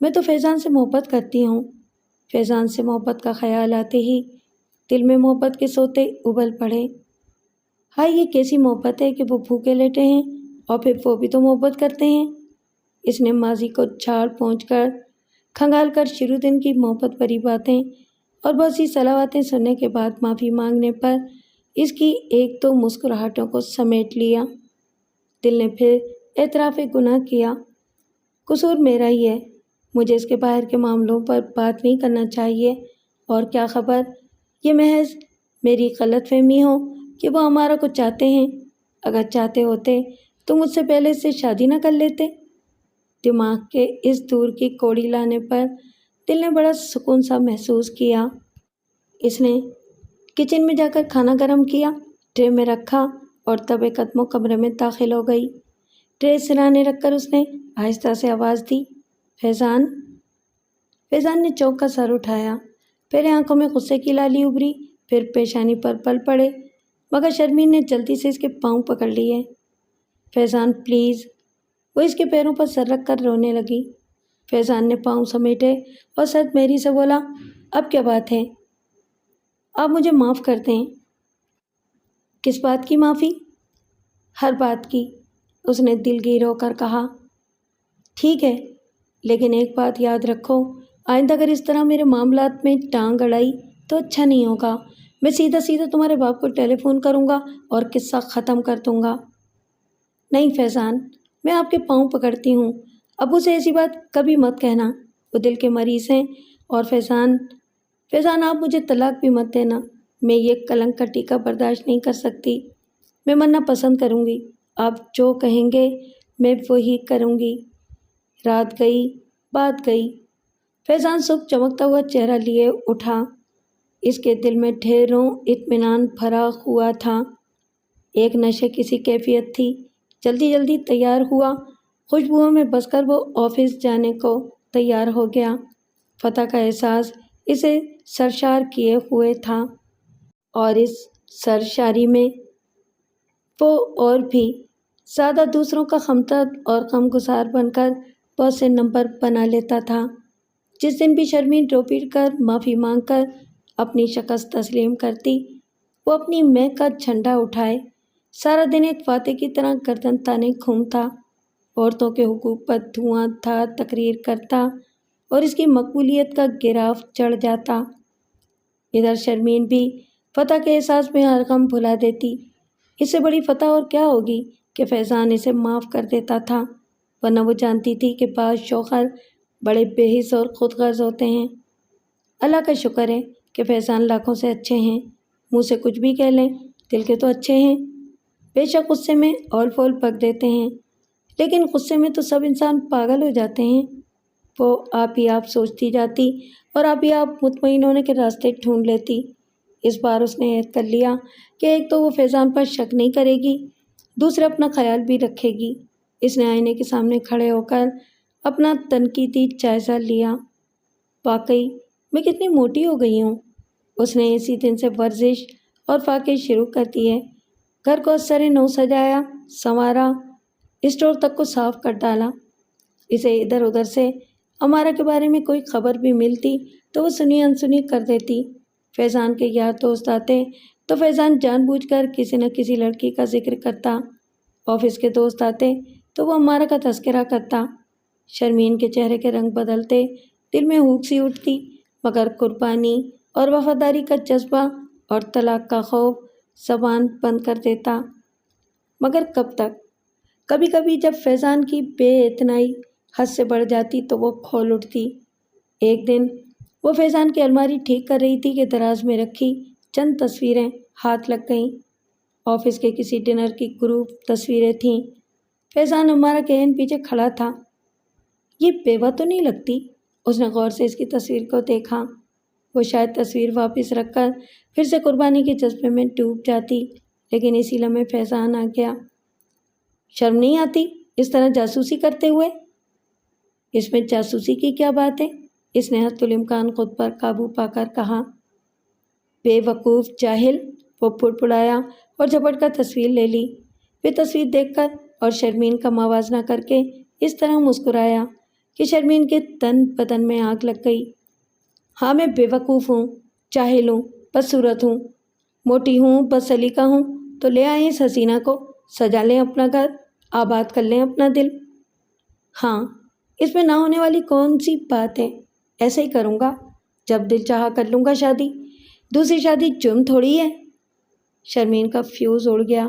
میں تو فیضان سے محبت کرتی ہوں۔ فیضان سے محبت کا خیال آتے ہی دل میں محبت کے سوتے ابل پڑے۔ ہائے، یہ کیسی محبت ہے کہ وہ بھوکے لیٹے ہیں اور پھر وہ بھی تو محبت کرتے ہیں۔ اس نے ماضی کو جھاڑ پہنچ کر کھنگال کر شروع دن کی محبت بھری باتیں اور بہت سی صلواتیں سننے کے بعد معافی مانگنے پر اس کی ایک دو مسکراہٹوں کو سمیٹ لیا۔ دل نے پھر اعتراف گناہ کیا۔ قصور میرا ہی ہے۔ مجھے اس کے باہر کے معاملوں پر بات نہیں کرنا چاہیے۔ اور کیا خبر یہ محض میری غلط فہمی ہو کہ وہ ہمارا کو چاہتے ہیں۔ اگر چاہتے ہوتے تو مجھ سے پہلے اس سے شادی نہ کر لیتے۔ دماغ کے اس دور کی کوڑی لانے پر دل نے بڑا سکون سا محسوس کیا۔ اس نے کچن میں جا کر کھانا گرم کیا، ٹرے میں رکھا اور دبے قدموں کمرے میں داخل ہو گئی۔ ٹرے سرانے رکھ کر اس نے آہستہ سے آواز دی، فیضان۔ فیضان نے چونک کر سر اٹھایا۔ پہلے آنکھوں میں غصے کی لالی ابھری، پھر پیشانی پر پل پڑے، مگر شرمین نے جلدی سے اس کے پاؤں پکڑ لیے۔ فیضان پلیز۔ وہ اس کے پیروں پر سر رکھ کر رونے لگی۔ فیضان نے پاؤں سمیٹے اور سرد مہری سے بولا، اب کیا بات ہے؟ آپ مجھے معاف کر دیں۔ کس بات کی معافی؟ ہر بات کی، اس نے دلگیر ہو کر کہا۔ ٹھیک ہے، لیکن ایک بات یاد رکھو، آئندہ اگر اس طرح میرے معاملات میں ٹانگ اڑائی تو اچھا نہیں ہوگا۔ میں سیدھا سیدھا تمہارے باپ کو ٹیلی فون کروں گا اور قصہ ختم کر دوں گا۔ نہیں فیضان، میں آپ کے پاؤں پکڑتی ہوں، ابو سے ایسی بات کبھی مت کہنا، وہ دل کے مریض ہیں۔ اور فیضان آپ مجھے طلاق بھی مت دینا، میں یہ کلنک کا ٹیکہ برداشت نہیں کر سکتی۔ میں مرنا پسند کروں گی، آپ جو کہیں گے میں وہی کروں گی۔ رات گئی، بات گئی۔ فیضان صبح چمکتا ہوا چہرہ لیے اٹھا۔ اس کے دل میں ڈھیروں اطمینان بھرا ہوا تھا۔ ایک نشے کی سی کیفیت تھی۔ جلدی جلدی تیار ہوا۔ خوشبوؤں میں بس کر وہ آفس جانے کو تیار ہو گیا۔ فتح کا احساس اسے سرشار کیے ہوئے تھا، اور اس سرشاری میں وہ اور بھی زیادہ دوسروں کا ہمدرد اور غمگسار بن کر بہت سے نمبر بنا لیتا تھا۔ جس دن بھی شرمین رو پیٹ کر معافی مانگ کر اپنی شکست تسلیم کرتی، وہ اپنی مہک کا جھنڈا اٹھائے سارا دن ایک فاتح کی طرح گردن تانے گھومتا، عورتوں کے حقوق پر دھواں دھار تقریر کرتا اور اس کی مقبولیت کا گراف چڑھ جاتا۔ ادھر شرمین بھی فتح کے احساس میں ہر غم بھلا دیتی۔ اس سے بڑی فتح اور کیا ہوگی کہ فیضان اسے معاف کر دیتا تھا، ورنہ وہ جانتی تھی کہ بعض شوہر بڑے بے حس اور خود غرض ہوتے ہیں۔ اللہ کا شکر ہے کہ فیضان لاکھوں سے اچھے ہیں۔ منہ سے کچھ بھی کہہ لیں، دل کے تو اچھے ہیں۔ بے شک غصے میں اول فول پک دیتے ہیں، لیکن غصے میں تو سب انسان پاگل ہو جاتے ہیں۔ وہ آپ ہی آپ سوچتی جاتی اور آپ ہی آپ مطمئن ہونے کے راستے ڈھونڈ لیتی۔ اس بار اس نے عہد کر لیا کہ ایک تو وہ فیضان پر شک نہیں کرے گی، دوسرا اپنا خیال بھی رکھے گی۔ اس نے آئینے کے سامنے کھڑے ہو کر اپنا تنقیدی جائزہ لیا۔ واقعی میں کتنی موٹی ہو گئی ہوں۔ اس نے اسی دن سے ورزش اور فاقے شروع کر دیے۔ گھر کو سر نو سجایا سنوارا، اسٹور تک کو صاف کر ڈالا۔ اسے ادھر ادھر سے امارا کے بارے میں کوئی خبر بھی ملتی تو وہ سنی انسنی کر دیتی۔ فیضان کے یار دوست آتے تو فیضان جان بوجھ کر کسی نہ کسی لڑکی کا ذکر کرتا۔ آفس کے دوست آتے تو وہ امارا کا تذکرہ کرتا۔ شرمین کے چہرے کے رنگ بدلتے، دل میں ہوک سی اٹھتی، مگر قربانی اور وفاداری کا جذبہ اور طلاق کا خوف زبان بند کر دیتا۔ مگر کب تک؟ کبھی کبھی جب فیضان کی بے اعتنائی حد سے بڑھ جاتی تو وہ کھول اٹھتی۔ ایک دن وہ فیضان کی الماری ٹھیک کر رہی تھی کہ دراز میں رکھی چند تصویریں ہاتھ لگ گئیں۔ آفس کے کسی ڈنر کی گروپ تصویریں تھیں۔ فیضان امارا کے عین پیچھے کھڑا تھا۔ یہ بیوہ تو نہیں لگتی؟ اس نے غور سے اس کی تصویر کو دیکھا۔ وہ شاید تصویر واپس رکھ کر پھر سے قربانی کے جذبے میں ڈوب جاتی، لیکن اسی لمحے فیضان آ گیا۔ شرم نہیں آتی اس طرح جاسوسی کرتے ہوئے؟ اس میں جاسوسی کی کیا بات ہے؟ اس نے حتی الامکان خود پر قابو پا کر کہا۔ بے وقوف جاہل، وہ پڑپڑایا اور جھپٹ کر تصویر لے لی۔ وہ تصویر دیکھ کر اور شرمین کا موازنہ کر کے اس طرح مسکرایا کہ شرمین کے تن بدن میں آگ لگ گئی۔ ہاں میں بے وقوف ہوں، جاہل ہوں، بدصورت ہوں، موٹی ہوں، بد سلیقہ ہوں، تو لے آئیں اس حسینہ کو، سجا لیں اپنا گھر، آباد کر لیں اپنا دل۔ ہاں، اس میں نہ ہونے والی کون سی بات ہے؟ ایسے ہی کروں گا، جب دل چاہا کر لوں گا شادی، دوسری شادی جرم تھوڑی ہے۔ شرمین کا فیوز اڑ گیا۔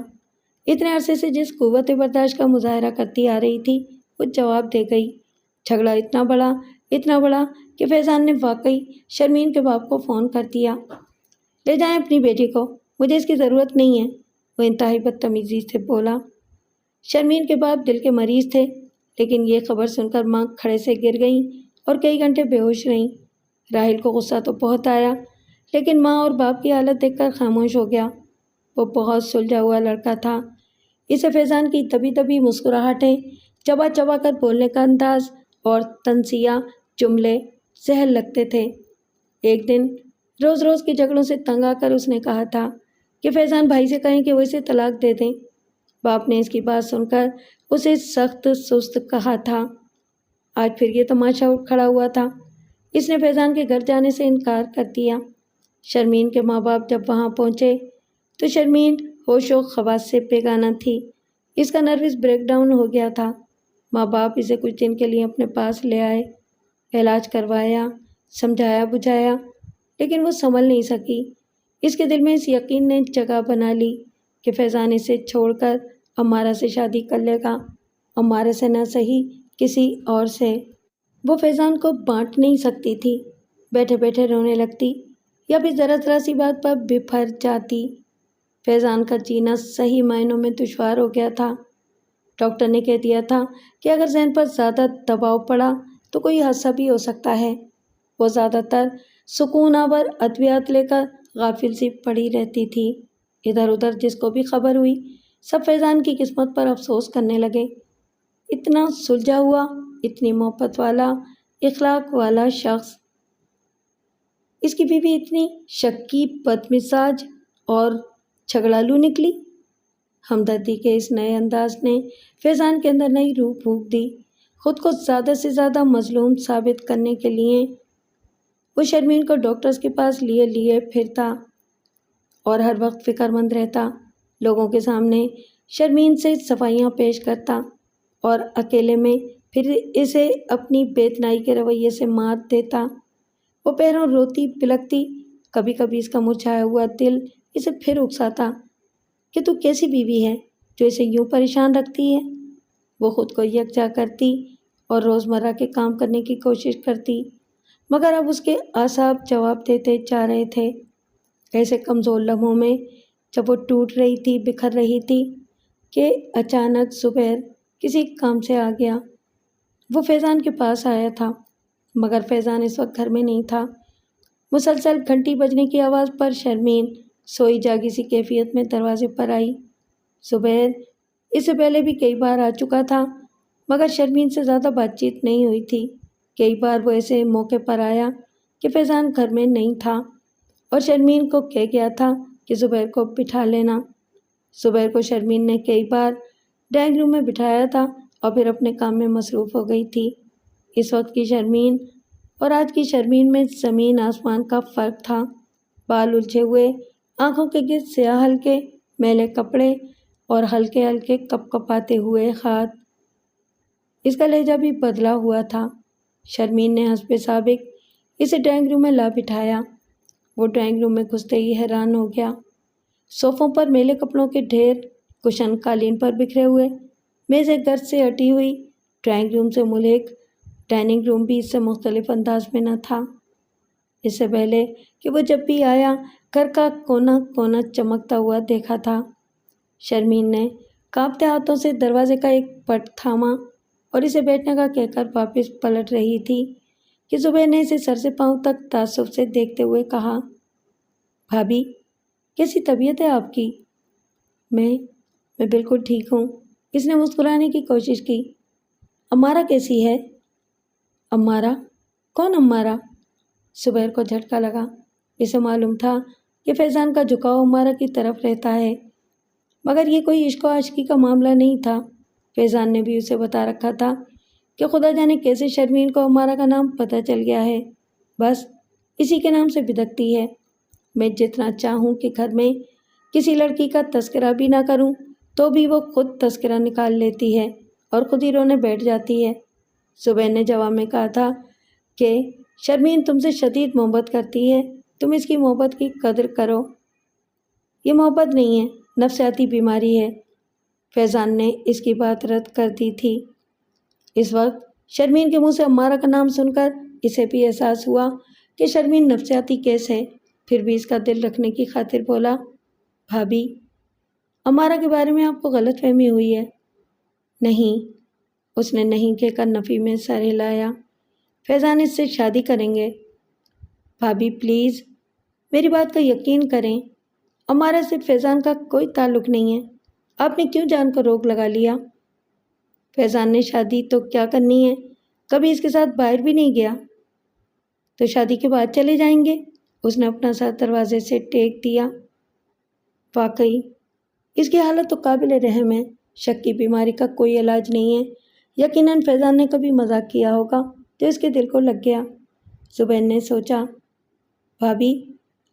اتنے عرصے سے جس قوت برداشت کا مظاہرہ کرتی آ رہی تھی وہ جواب دے گئی۔ جھگڑا اتنا بڑا کہ فیضان نے واقعی شرمین کے باپ کو فون کر دیا۔ لے جائیں اپنی بیٹی کو، مجھے اس کی ضرورت نہیں ہے، وہ انتہائی بدتمیزی سے بولا۔ شرمین کے باپ دل کے مریض تھے، لیکن یہ خبر سن کر ماں کھڑے سے گر گئیں اور کئی گھنٹے بے ہوش رہیں۔ راحل کو غصہ تو بہت آیا، لیکن ماں اور باپ کی حالت دیکھ کر خاموش ہو گیا۔ وہ بہت سلجھا ہوا لڑکا تھا۔ اسے فیضان کی دبی مسکراہٹیں، چبا چبا کر بولنے کا انداز اور تنزیہ جملے زہر لگتے تھے۔ ایک دن روز کے جھگڑوں سے تنگ آ کر اس نے کہا تھا کہ فیضان بھائی سے کہیں کہ وہ اسے طلاق دے دیں۔ باپ نے اس کی بات سن کر اسے سخت سست کہا تھا۔ آج پھر یہ تماشا اٹھ کھڑا ہوا تھا۔ اس نے فیضان کے گھر جانے سے انکار کر دیا۔ شرمین کے ماں باپ جب وہاں پہنچے تو شرمین ہوش و خواص سے بیگانہ تھی۔ اس کا نروس بریک ڈاؤن ہو گیا تھا۔ ماں باپ اسے کچھ دن کے لیے اپنے پاس لے آئے، علاج کروایا، سمجھایا بجھایا، لیکن وہ سنبھل نہیں سکی۔ اس کے دل میں اس یقین نے جگہ بنا لی کہ فیضان اسے چھوڑ کر امارا سے شادی کر لے گا، امارا سے نہ صحیح کسی اور سے۔ وہ فیضان کو بانٹ نہیں سکتی تھی۔ بیٹھے بیٹھے رونے لگتی یا پھر ذرا سی بات پر بفر جاتی۔ فیضان کا جینا صحیح معنوں میں دشوار ہو گیا تھا۔ ڈاکٹر نے کہہ دیا تھا کہ اگر ذہن پر زیادہ دباؤ پڑا تو کوئی حادثہ بھی ہو سکتا ہے۔ وہ زیادہ تر سکون آور ادویات لے کر غافل سی پڑی رہتی تھی۔ ادھر ادھر جس کو بھی خبر ہوئی سب فیضان کی قسمت پر افسوس کرنے لگے۔ اتنا سلجھا ہوا، اتنی محبت والا، اخلاق والا شخص، اس کی بیوی اتنی شکی، بدمزاج اور جھگڑالو نکلی۔ ہمدردی کے اس نئے انداز نے فیضان کے اندر نئی روح پھونک دی۔ خود کو زیادہ سے زیادہ مظلوم ثابت کرنے کے لیے وہ شرمین کو ڈاکٹرز کے پاس لیے پھرتا اور ہر وقت فکر مند رہتا۔ لوگوں کے سامنے شرمین سے صفائیاں پیش کرتا اور اکیلے میں پھر اسے اپنی بے اتنائی کے رویے سے مات دیتا۔ وہ پیروں روتی بلکتی، کبھی کبھی اس کا مرجھایا ہوا دل اسے پھر اکساتا کہ تو کیسی بیوی ہے جو اسے یوں پریشان رکھتی ہے۔ وہ خود کو یکجا کرتی اور روزمرہ کے کام کرنے کی کوشش کرتی، مگر اب اس کے اعصاب جواب دیتے جا رہے تھے۔ ایسے کمزور لمحوں میں جب وہ ٹوٹ رہی تھی، بکھر رہی تھی کہ اچانک زبیر کسی کام سے آ گیا۔ وہ فیضان کے پاس آیا تھا، مگر فیضان اس وقت گھر میں نہیں تھا۔ مسلسل گھنٹی بجنے کی آواز پر شرمین سوئی جاگی سی کیفیت میں دروازے پر آئی۔ زبیر اس سے پہلے بھی کئی بار آ چکا تھا، مگر شرمین سے زیادہ بات چیت نہیں ہوئی تھی۔ کئی بار وہ ایسے موقع پر آیا کہ فیضان گھر میں نہیں تھا اور شرمین کو کہہ گیا تھا کہ زبیر کو بٹھا لینا۔ زبیر کو شرمین نے کئی بار ڈرائنگ روم میں بٹھایا تھا اور پھر اپنے کام میں مصروف ہو گئی تھی۔ اس وقت کی شرمین اور آج کی شرمین میں زمین آسمان کا فرق تھا۔ بال الجھے ہوئے، آنکھوں کے گرد سیاہ ہلکے میلے کپڑے اور ہلکے ہلکے کپ کپاتے ہوئے ہاتھ۔ اس کا لہجہ بھی بدلا ہوا تھا۔ شرمین نے حسب سابق اسے ڈرائنگ روم میں لا بٹھایا۔ وہ ڈرائنگ روم میں گھستے ہی حیران ہو گیا۔ صوفوں پر میلے کپڑوں کے ڈھیر، کشن قالین پر بکھرے ہوئے، میزیں گرد سے ہٹی ہوئی۔ ڈرائنگ روم سے ملحق ڈائننگ روم بھی اس سے مختلف انداز میں نہ تھا۔ اس سے پہلے کہ وہ جب بھی آیا گھر کا کونا کونا چمکتا ہوا دیکھا تھا۔ شرمین نے کانپتے ہاتھوں سے دروازے کا ایک پٹ تھاما اور اسے بیٹھنے کا کہہ کر واپس پلٹ رہی تھی کہ زبیر نے اسے سر سے پاؤں تک تعصب سے دیکھتے ہوئے کہا، بھابھی کیسی طبیعت ہے آپ کی؟ میں بالکل ٹھیک ہوں۔ اس نے مسکرانے کی کوشش کی۔ امارا کیسی ہے؟ امارا؟ کون امارا؟ زبیر کو جھٹکا لگا۔ اسے معلوم تھا کہ فیضان کا جھکاؤ امارا کی طرف رہتا ہے، مگر یہ کوئی عشق و عاشقی کا معاملہ نہیں تھا۔ فیضان نے بھی اسے بتا رکھا تھا کہ خدا جانے کیسے شرمین کو امارا کا نام پتہ چل گیا ہے، بس اسی کے نام سے بدکتی ہے۔ میں جتنا چاہوں کہ گھر میں کسی لڑکی کا تذکرہ بھی نہ کروں تو بھی وہ خود تذکرہ نکال لیتی ہے اور خود ہی رونے بیٹھ جاتی ہے۔ زبیر نے جواب میں کہا تھا کہ شرمین تم سے شدید محبت کرتی ہے، تم اس کی محبت کی قدر کرو۔ یہ محبت نہیں ہے، نفسیاتی بیماری ہے۔ فیضان نے اس کی بات رد کر دی تھی۔ اس وقت شرمین کے منہ سے امارا کا نام سن کر اسے بھی احساس ہوا کہ شرمین نفسیاتی کیس ہے۔ پھر بھی اس کا دل رکھنے کی خاطر بولا، بھابھی امارا کے بارے میں آپ کو غلط فہمی ہوئی ہے۔ نہیں، اس نے نہیں کہہ کر نفی میں سر ہلایا۔ فیضان اس سے شادی کریں گے۔ بھابھی پلیز میری بات کا یقین کریں، امارا سے فیضان کا کوئی تعلق نہیں ہے، آپ نے کیوں جان کر روک لگا لیا؟ فیضان نے شادی تو کیا کرنی ہے، کبھی اس کے ساتھ باہر بھی نہیں گیا۔ تو شادی کے بعد چلے جائیں گے؟ اس نے اپنا سر دروازے سے ٹیک دیا۔ واقعی اس کی حالت تو قابل رحم ہے، شک کی بیماری کا کوئی علاج نہیں ہے۔ یقیناً فیضان نے کبھی مذاق کیا ہوگا جو اس کے دل کو لگ گیا۔ زبیر نے سوچا، بھابھی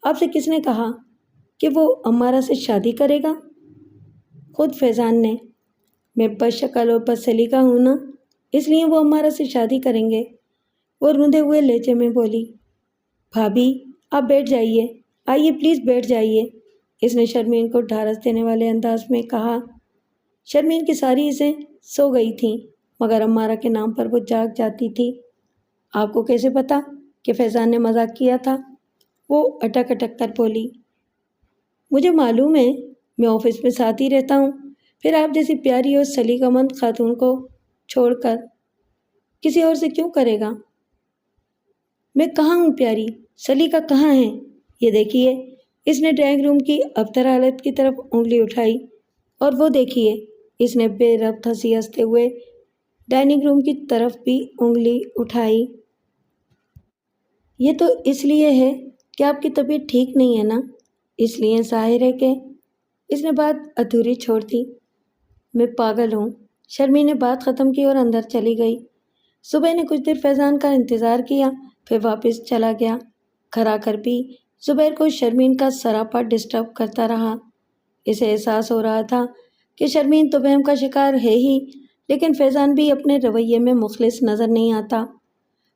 آپ سے کس نے کہا کہ وہ امارا سے شادی کرے گا؟ خود فیضان نے۔ میں بد شکل اور بد سلیقہ ہوں نا، اس لیے وہ امارا سے شادی کریں گے۔ وہ روندے ہوئے لہجے میں بولی۔ بھابھی آپ بیٹھ جائیے، آئیے پلیز بیٹھ جائیے، اس نے شرمین کو ڈھارس دینے والے انداز میں کہا۔ شرمین کی ساری اسے سو گئی تھیں، مگر امارا کے نام پر وہ جاگ جاتی تھی۔ آپ کو کیسے پتا کہ فیضان نے مذاق کیا تھا؟ وہ اٹک اٹک کر بولی۔ مجھے معلوم ہے، میں آفس میں ساتھ ہی رہتا ہوں، پھر آپ جیسی پیاری اور سلیقہ مند خاتون کو چھوڑ کر کسی اور سے کیوں کرے گا؟ میں کہاں ہوں پیاری، سلیقہ کہاں ہے؟ یہ دیکھیے، اس نے ڈرائنگ روم کی ابتر حالت کی طرف انگلی اٹھائی، اور وہ دیکھیے، اس نے بے ربط ہنسی ہنستے ہوئے ڈائننگ روم کی طرف بھی انگلی اٹھائی۔ یہ تو اس لیے ہے کہ آپ کی طبیعت ٹھیک نہیں ہے نا، اس لیے ظاہر ہے کہ اس نے بات ادھوری چھوڑ دی۔ میں پاگل ہوں، شرمین نے بات ختم کی اور اندر چلی گئی۔ صبح نے کچھ دیر فیضان کا انتظار کیا، پھر واپس چلا گیا۔ گھر آ کر بھی زبیر کو شرمین کا سراپا ڈسٹرب کرتا رہا۔ اسے احساس ہو رہا تھا کہ شرمین تو وہم کا شکار ہے ہی، لیکن فیضان بھی اپنے رویے میں مخلص نظر نہیں آتا۔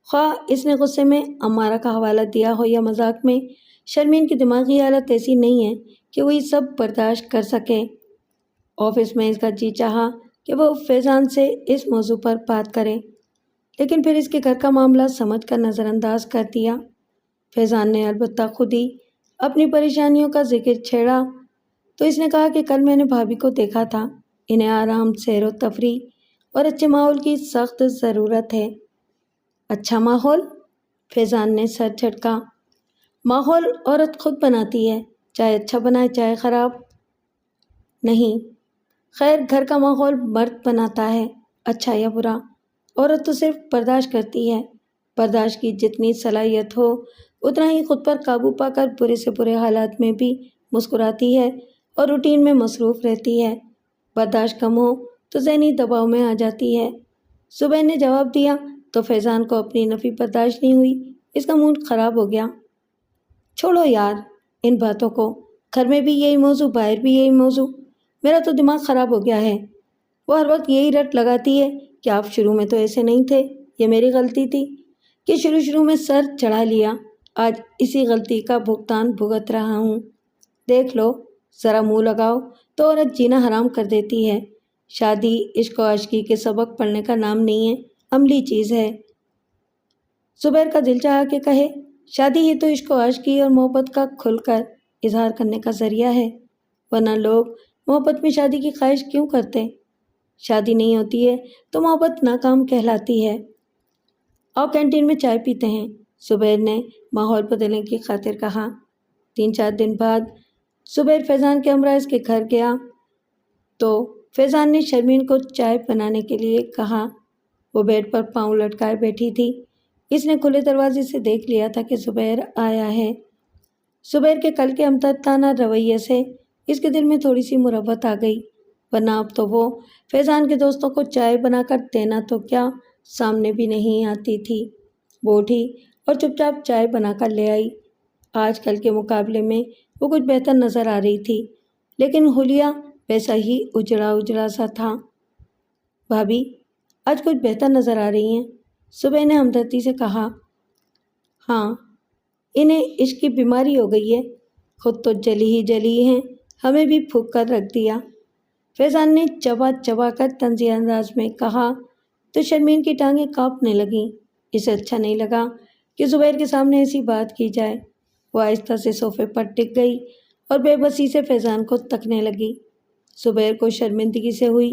خواہ اس نے غصے میں امارا کا حوالہ دیا ہو یا مذاق میں، شرمین کی دماغی حالت ایسی نہیں ہے کہ وہ یہ سب برداشت کر سکے۔ آفس میں اس کا جی چاہا کہ وہ فیضان سے اس موضوع پر بات کرے، لیکن پھر اس کے گھر کا معاملہ سمجھ کر نظر انداز کر دیا۔ فیضان نے البتہ خود ہی اپنی پریشانیوں کا ذکر چھیڑا تو اس نے کہا کہ کل میں نے بھابھی کو دیکھا تھا، انہیں آرام، سیر و تفریح اور اچھے ماحول کی سخت ضرورت ہے۔ اچھا ماحول؟ فیضان نے سر جھٹکا۔ ماحول عورت خود بناتی ہے، چاہے اچھا بنائے چاہے خراب۔ نہیں، خیر گھر کا ماحول مرد بناتا ہے، اچھا یا برا۔ عورت تو صرف برداشت کرتی ہے، برداشت کی جتنی صلاحیت ہو اتنا ہی خود پر قابو پا کر برے سے برے حالات میں بھی مسکراتی ہے اور روٹین میں مصروف رہتی ہے، برداشت کم ہو تو ذہنی دباؤ میں آ جاتی ہے۔ زبیر نے جواب دیا تو فیضان کو اپنی نفی برداشت نہیں ہوئی، اس کا موڈ خراب ہو گیا۔ چھوڑو یار ان باتوں کو، گھر میں بھی یہی موضوع، باہر بھی یہی موضوع، میرا تو دماغ خراب ہو گیا ہے۔ وہ ہر وقت یہی رٹ لگاتی ہے کہ آپ شروع میں تو ایسے نہیں تھے، یہ میری غلطی تھی کہ شروع میں سر چڑھا لیا، آج اسی غلطی کا بھگتان بھگت رہا ہوں۔ دیکھ لو، ذرا منہ لگاؤ تو عورت جینا حرام کر دیتی ہے۔ شادی عشق و عاشقی کے سبق پڑھنے کا نام نہیں ہے، عملی چیز ہے۔ زبیر کا دل چاہا کہ کہے، شادی ہی تو عشق و عاشقی اور محبت کا کھل کر اظہار کرنے کا ذریعہ ہے، ورنہ لوگ محبت میں شادی کی خواہش کیوں کرتے؟ شادی نہیں ہوتی ہے تو محبت ناکام کہلاتی ہے۔ اور کینٹین میں چائے پیتے ہیں، زبیر نے ماحول بدلنے کی خاطر کہا۔ 3-4 دن بعد زبیر فیضان کے ہمراہ اس کے گھر گیا تو فیضان نے شرمین کو چائے بنانے کے لیے کہا۔ وہ بیڈ پر پاؤں لٹکائے بیٹھی تھی، اس نے کھلے دروازے سے دیکھ لیا تھا کہ زبیر آیا ہے۔ زبیر کے کل کے ہمدردانہ رویے سے اس کے دل میں تھوڑی سی مروت آ گئی، ورنہ اب تو وہ فیضان کے دوستوں کو چائے بنا کر دینا تو کیا سامنے بھی نہیں آتی تھی۔ وہ اٹھی اور چپ چاپ چائے بنا کر لے آئی۔ آج کل کے مقابلے میں وہ کچھ بہتر نظر آ رہی تھی، لیکن حلیہ ویسا ہی اجڑا اجڑا سا تھا۔ بھابھی آج کچھ بہتر نظر آ رہی ہیں، زبیر نے ہمدردی سے کہا۔ ہاں، انہیں عشق کی بیماری ہو گئی ہے، خود تو جلی ہیں، ہمیں بھی پھونک کر رکھ دیا۔ فیضان نے چبا چبا کر طنزیہ انداز میں کہا تو شرمین کی ٹانگیں کانپنے لگیں۔ اسے اچھا نہیں لگا کہ زبیر کے سامنے ایسی بات کی جائے۔ وہ آہستہ سے صوفے پر ٹک گئی اور بے بسی سے فیضان کو تکنے لگی۔ زبیر کو شرمندگی سے ہوئی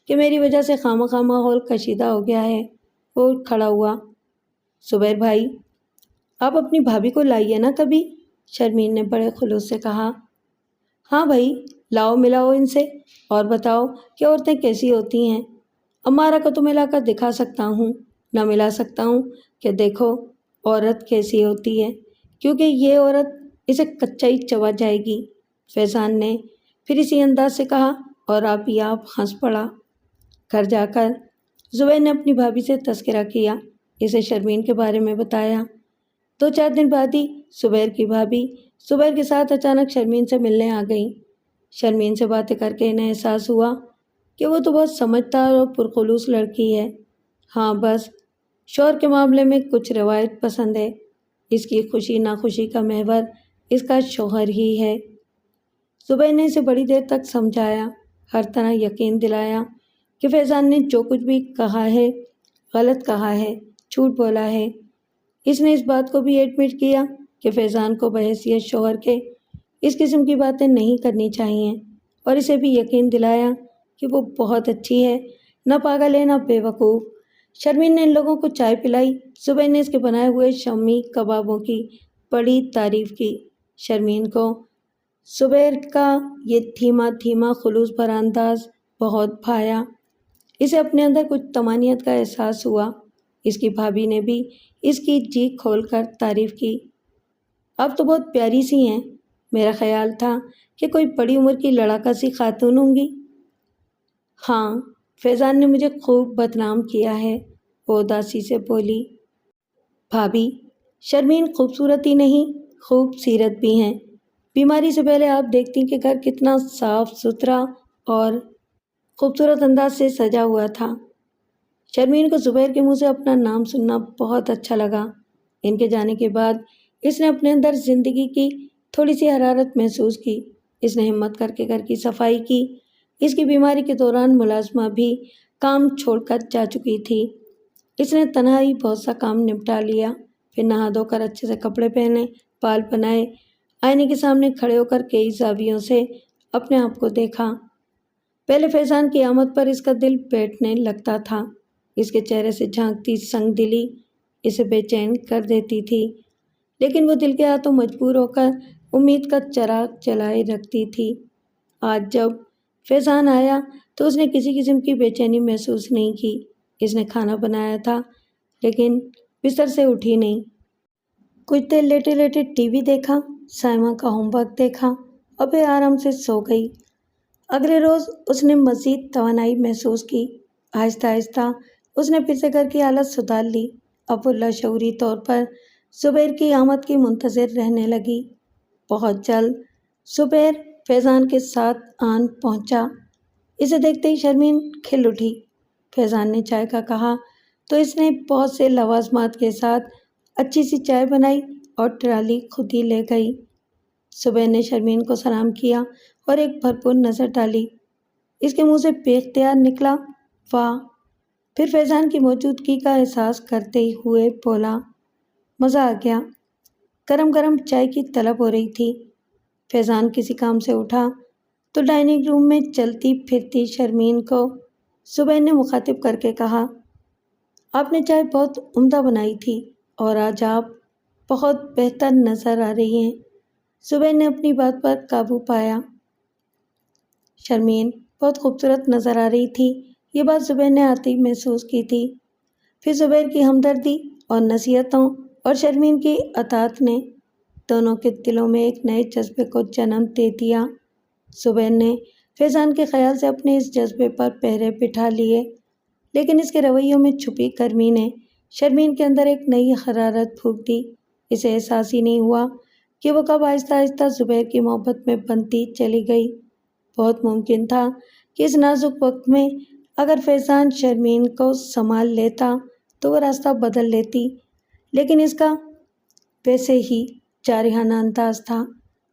کہ میری وجہ سے خواہ ماحول کشیدہ ہو گیا ہے۔ وہ کھڑا ہوا۔ زبیر بھائی، آپ اپنی بھابھی کو لائیے نا کبھی، شرمین نے بڑے خلوص سے کہا۔ ہاں بھائی، لاؤ ملاؤ ان سے اور بتاؤ کہ عورتیں کیسی ہوتی ہیں۔ امارہ کو تو ملا کر دکھا سکتا ہوں، نہ ملا سکتا ہوں کہ دیکھو عورت کیسی ہوتی ہے، کیونکہ یہ عورت اسے کچا ہی چبا جائے گی، فیضان نے پھر اسی انداز سے کہا اور آپ ہی آپ ہنس پڑا۔ گھر جا کر زبیر نے اپنی بھابھی سے تذکرہ کیا، اسے شرمین کے بارے میں بتایا۔ 2-4 دن بعد ہی زبیر کی بھابھی زبیر کے ساتھ اچانک شرمین سے ملنے آ گئیں۔ شرمین سے باتیں کر کے انہیں احساس ہوا کہ وہ تو بہت سمجھدار اور پرخلوص لڑکی ہے، ہاں بس شوہر کے معاملے میں کچھ روایت پسند ہے، اس کی خوشی ناخوشی کا محور اس کا شوہر ہی ہے۔ زبیر نے اسے بڑی دیر تک سمجھایا، ہر طرح یقین دلایا کہ فیضان نے جو کچھ بھی کہا ہے غلط کہا ہے، جھوٹ بولا ہے۔ اس نے اس بات کو بھی ایڈمٹ کیا کہ فیضان کو بحیثیت شوہر کے اس قسم کی باتیں نہیں کرنی چاہیے، اور اسے بھی یقین دلایا کہ وہ بہت اچھی ہے، نہ پاگل ہے نہ بے وقوف۔ شرمین نے ان لوگوں کو چائے پلائی۔ زبیر نے اس کے بنائے ہوئے شامی کبابوں کی بڑی تعریف کی۔ شرمین کو زبیر کا یہ دھیما دھیما خلوص بھرا انداز بہت بھایا، اسے اپنے اندر کچھ طمانینت کا احساس ہوا۔ اس کی بھابھی نے بھی اس کی جی کھول کر تعریف کی۔ اب تو بہت پیاری سی ہیں، میرا خیال تھا کہ کوئی بڑی عمر کی لڑاکا سی خاتون ہوں گی۔ ہاں، فیضان نے مجھے خوب بدنام کیا ہے، وہ اداسی سے بولی۔ بھابھی، شرمین خوبصورت ہی نہیں، خوب سیرت بھی ہیں۔ بیماری سے پہلے آپ دیکھتی کہ گھر کتنا صاف ستھرا اور خوبصورت انداز سے سجا ہوا تھا۔ شرمین کو زبیر کے منہ سے اپنا نام سننا بہت اچھا لگا۔ ان کے جانے کے بعد اس نے اپنے اندر زندگی کی تھوڑی سی حرارت محسوس کی۔ اس نے ہمت کر کے گھر کی صفائی کی۔ اس کی بیماری کے دوران ملازمہ بھی کام چھوڑ کر جا چکی تھی۔ اس نے تنہائی بہت سا کام نپٹا لیا، پھر نہا دھو کر اچھے سے کپڑے پہنے، بال بنائے، آئینے کے سامنے کھڑے ہو کر کئی زاویوں سے اپنے آپ کو دیکھا۔ پہلے فیضان کی آمد پر اس کا دل بیٹھنے لگتا تھا۔ اس کے چہرے سے جھانکتی سنگ دلی اسے بے چین کر دیتی تھی، لیکن وہ دل کے ہاتھوں مجبور ہو کر امید کا چراغ جلائے رکھتی تھی۔ آج جب فیضان آیا تو اس نے کسی قسم کی بے چینی محسوس نہیں کی۔ اس نے کھانا بنایا تھا لیکن بستر سے اٹھی نہیں۔ کچھ دیر لیٹے لیٹے ٹی وی دیکھا، سائمہ کا ہوم ورک دیکھا اور پھر آرام سے سو گئی۔ اگلے روز اس نے مزید توانائی محسوس کی۔ آہستہ آہستہ اس نے پھر سے گھر کی حالت سدھار لی۔ اب وہ لاشعوری طور پر زبیر کی آمد کی منتظر رہنے لگی۔ بہت جلد زبیر فیضان کے ساتھ آن پہنچا۔ اسے دیکھتے ہی شرمین کھل اٹھی۔ فیضان نے چائے کا کہا تو اس نے بہت سے لوازمات کے ساتھ اچھی سی چائے بنائی اور ٹرالی خود ہی لے گئی۔ زبیر نے شرمین کو سلام کیا اور ایک بھرپور نظر ڈالی۔ اس کے منہ سے بے اختیار نکلا واہ، پھر فیضان کی موجودگی کا احساس کرتے ہوئے بولا مزہ آ گیا۔ گرم گرم چائے کی طلب ہو رہی تھی۔ فیضان کسی کام سے اٹھا تو ڈائننگ روم میں چلتی پھرتی شرمین کو زبیر نے مخاطب کر کے کہا آپ نے چائے بہت عمدہ بنائی تھی اور آج آپ بہت بہتر نظر آ رہی ہیں۔ زبیر نے اپنی بات پر قابو پایا۔ شرمین بہت خوبصورت نظر آ رہی تھی، یہ بات زبیر نے آتی محسوس کی تھی۔ پھر زبیر کی ہمدردی اور نصیحتوں اور شرمین کی اطاعت نے دونوں کے دلوں میں ایک نئے جذبے کو جنم دے دیا۔ زبیر نے فیضان کے خیال سے اپنے اس جذبے پر پہرے بٹھا لیے، لیکن اس کے رویوں میں چھپی گرمی نے شرمین کے اندر ایک نئی حرارت پھونک دی۔ اسے احساس ہی نہیں ہوا کہ وہ کب آہستہ آہستہ زبیر کی محبت میں بنتی چلی گئی۔ بہت ممکن تھا کہ اس نازک وقت میں اگر فیضان شرمین کو سنبھال لیتا تو وہ راستہ بدل لیتی، لیکن اس کا ویسے ہی جارحانہ انداز تھا،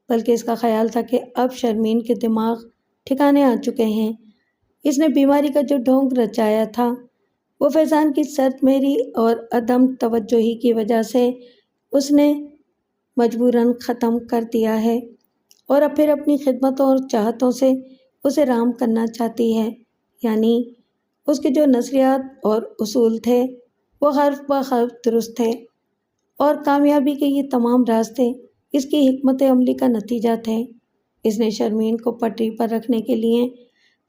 بلکہ اس کا خیال تھا کہ اب شرمین کے دماغ ٹھکانے آ چکے ہیں۔ اس نے بیماری کا جو ڈھونگ رچایا تھا وہ فیضان کی سرد مہری اور عدم توجہی کی وجہ سے اس نے مجبوراً ختم کر دیا ہے، اور اب پھر اپنی خدمتوں اور چاہتوں سے اسے رام کرنا چاہتی ہے۔ یعنی اس کے جو نظریات اور اصول تھے وہ حرف بہ حرف درست تھے، اور کامیابی کے یہ تمام راستے اس کی حکمت عملی کا نتیجہ تھے۔ اس نے شرمین کو پٹری پر رکھنے کے لیے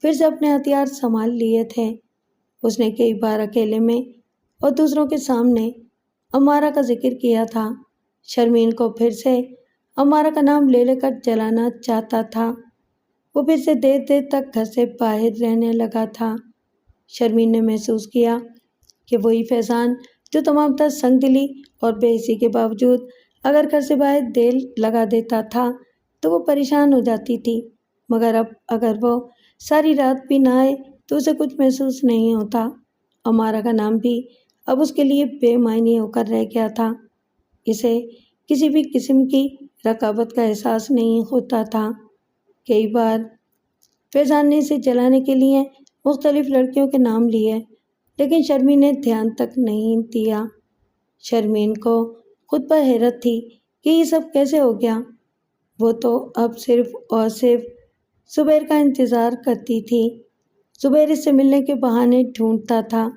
پھر سے اپنے ہتھیار سنبھال لیے تھے۔ اس نے کئی بار اکیلے میں اور دوسروں کے سامنے امارہ کا ذکر کیا تھا۔ شرمین کو پھر سے امارہ کا نام لے لے کر جلانا چاہتا تھا۔ وہ پھر سے دیر دیر تک گھر سے باہر رہنے لگا تھا۔ شرمین نے محسوس کیا کہ وہی فیضان جو تمام تر سنگ دلی اور بے حسی کے باوجود اگر گھر سے باہر دیر لگا دیتا تھا تو وہ پریشان ہو جاتی تھی، مگر اب اگر وہ ساری رات بھی نہ آئے تو اسے کچھ محسوس نہیں ہوتا۔ امارہ کا نام بھی اب اس کے لیے بے معنی ہو کر رہ گیا تھا۔ اسے کسی بھی قسم کی رقابت کا احساس نہیں ہوتا تھا۔ کئی بار فیضان نے اسے جلانے کے لیے مختلف لڑکیوں کے نام لیے، لیکن شرمین نے دھیان تک نہیں دیا۔ شرمین کو خود پر حیرت تھی کہ یہ سب کیسے ہو گیا۔ وہ تو اب صرف اور صرف زبیر کا انتظار کرتی تھی۔ زبیر اس سے ملنے کے بہانے ڈھونڈتا تھا۔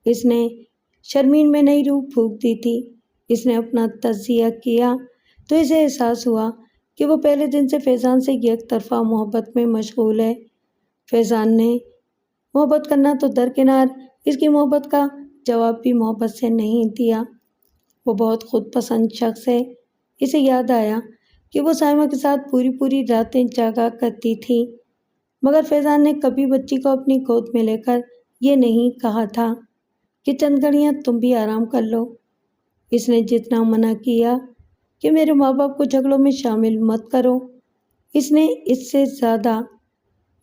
اس نے شرمین میں نئی روح پھونک دی تھی۔ اس نے اپنا تجزیہ کیا تو اسے احساس ہوا کہ وہ پہلے دن سے فیضان سے یک طرفہ محبت میں مشغول ہے۔ فیضان نے محبت کرنا تو درکنار، اس کی محبت کا جواب بھی محبت سے نہیں دیا۔ وہ بہت خود پسند شخص ہے۔ اسے یاد آیا کہ وہ سائمہ کے ساتھ پوری پوری راتیں جاگا کرتی تھی، مگر فیضان نے کبھی بچی کو اپنی گود میں لے کر یہ نہیں کہا تھا کہ چند گھڑیاں تم بھی آرام کر لو۔ اس نے جتنا منع کیا کہ میرے ماں باپ کو جھگڑوں میں شامل مت کرو، اس نے اس سے زیادہ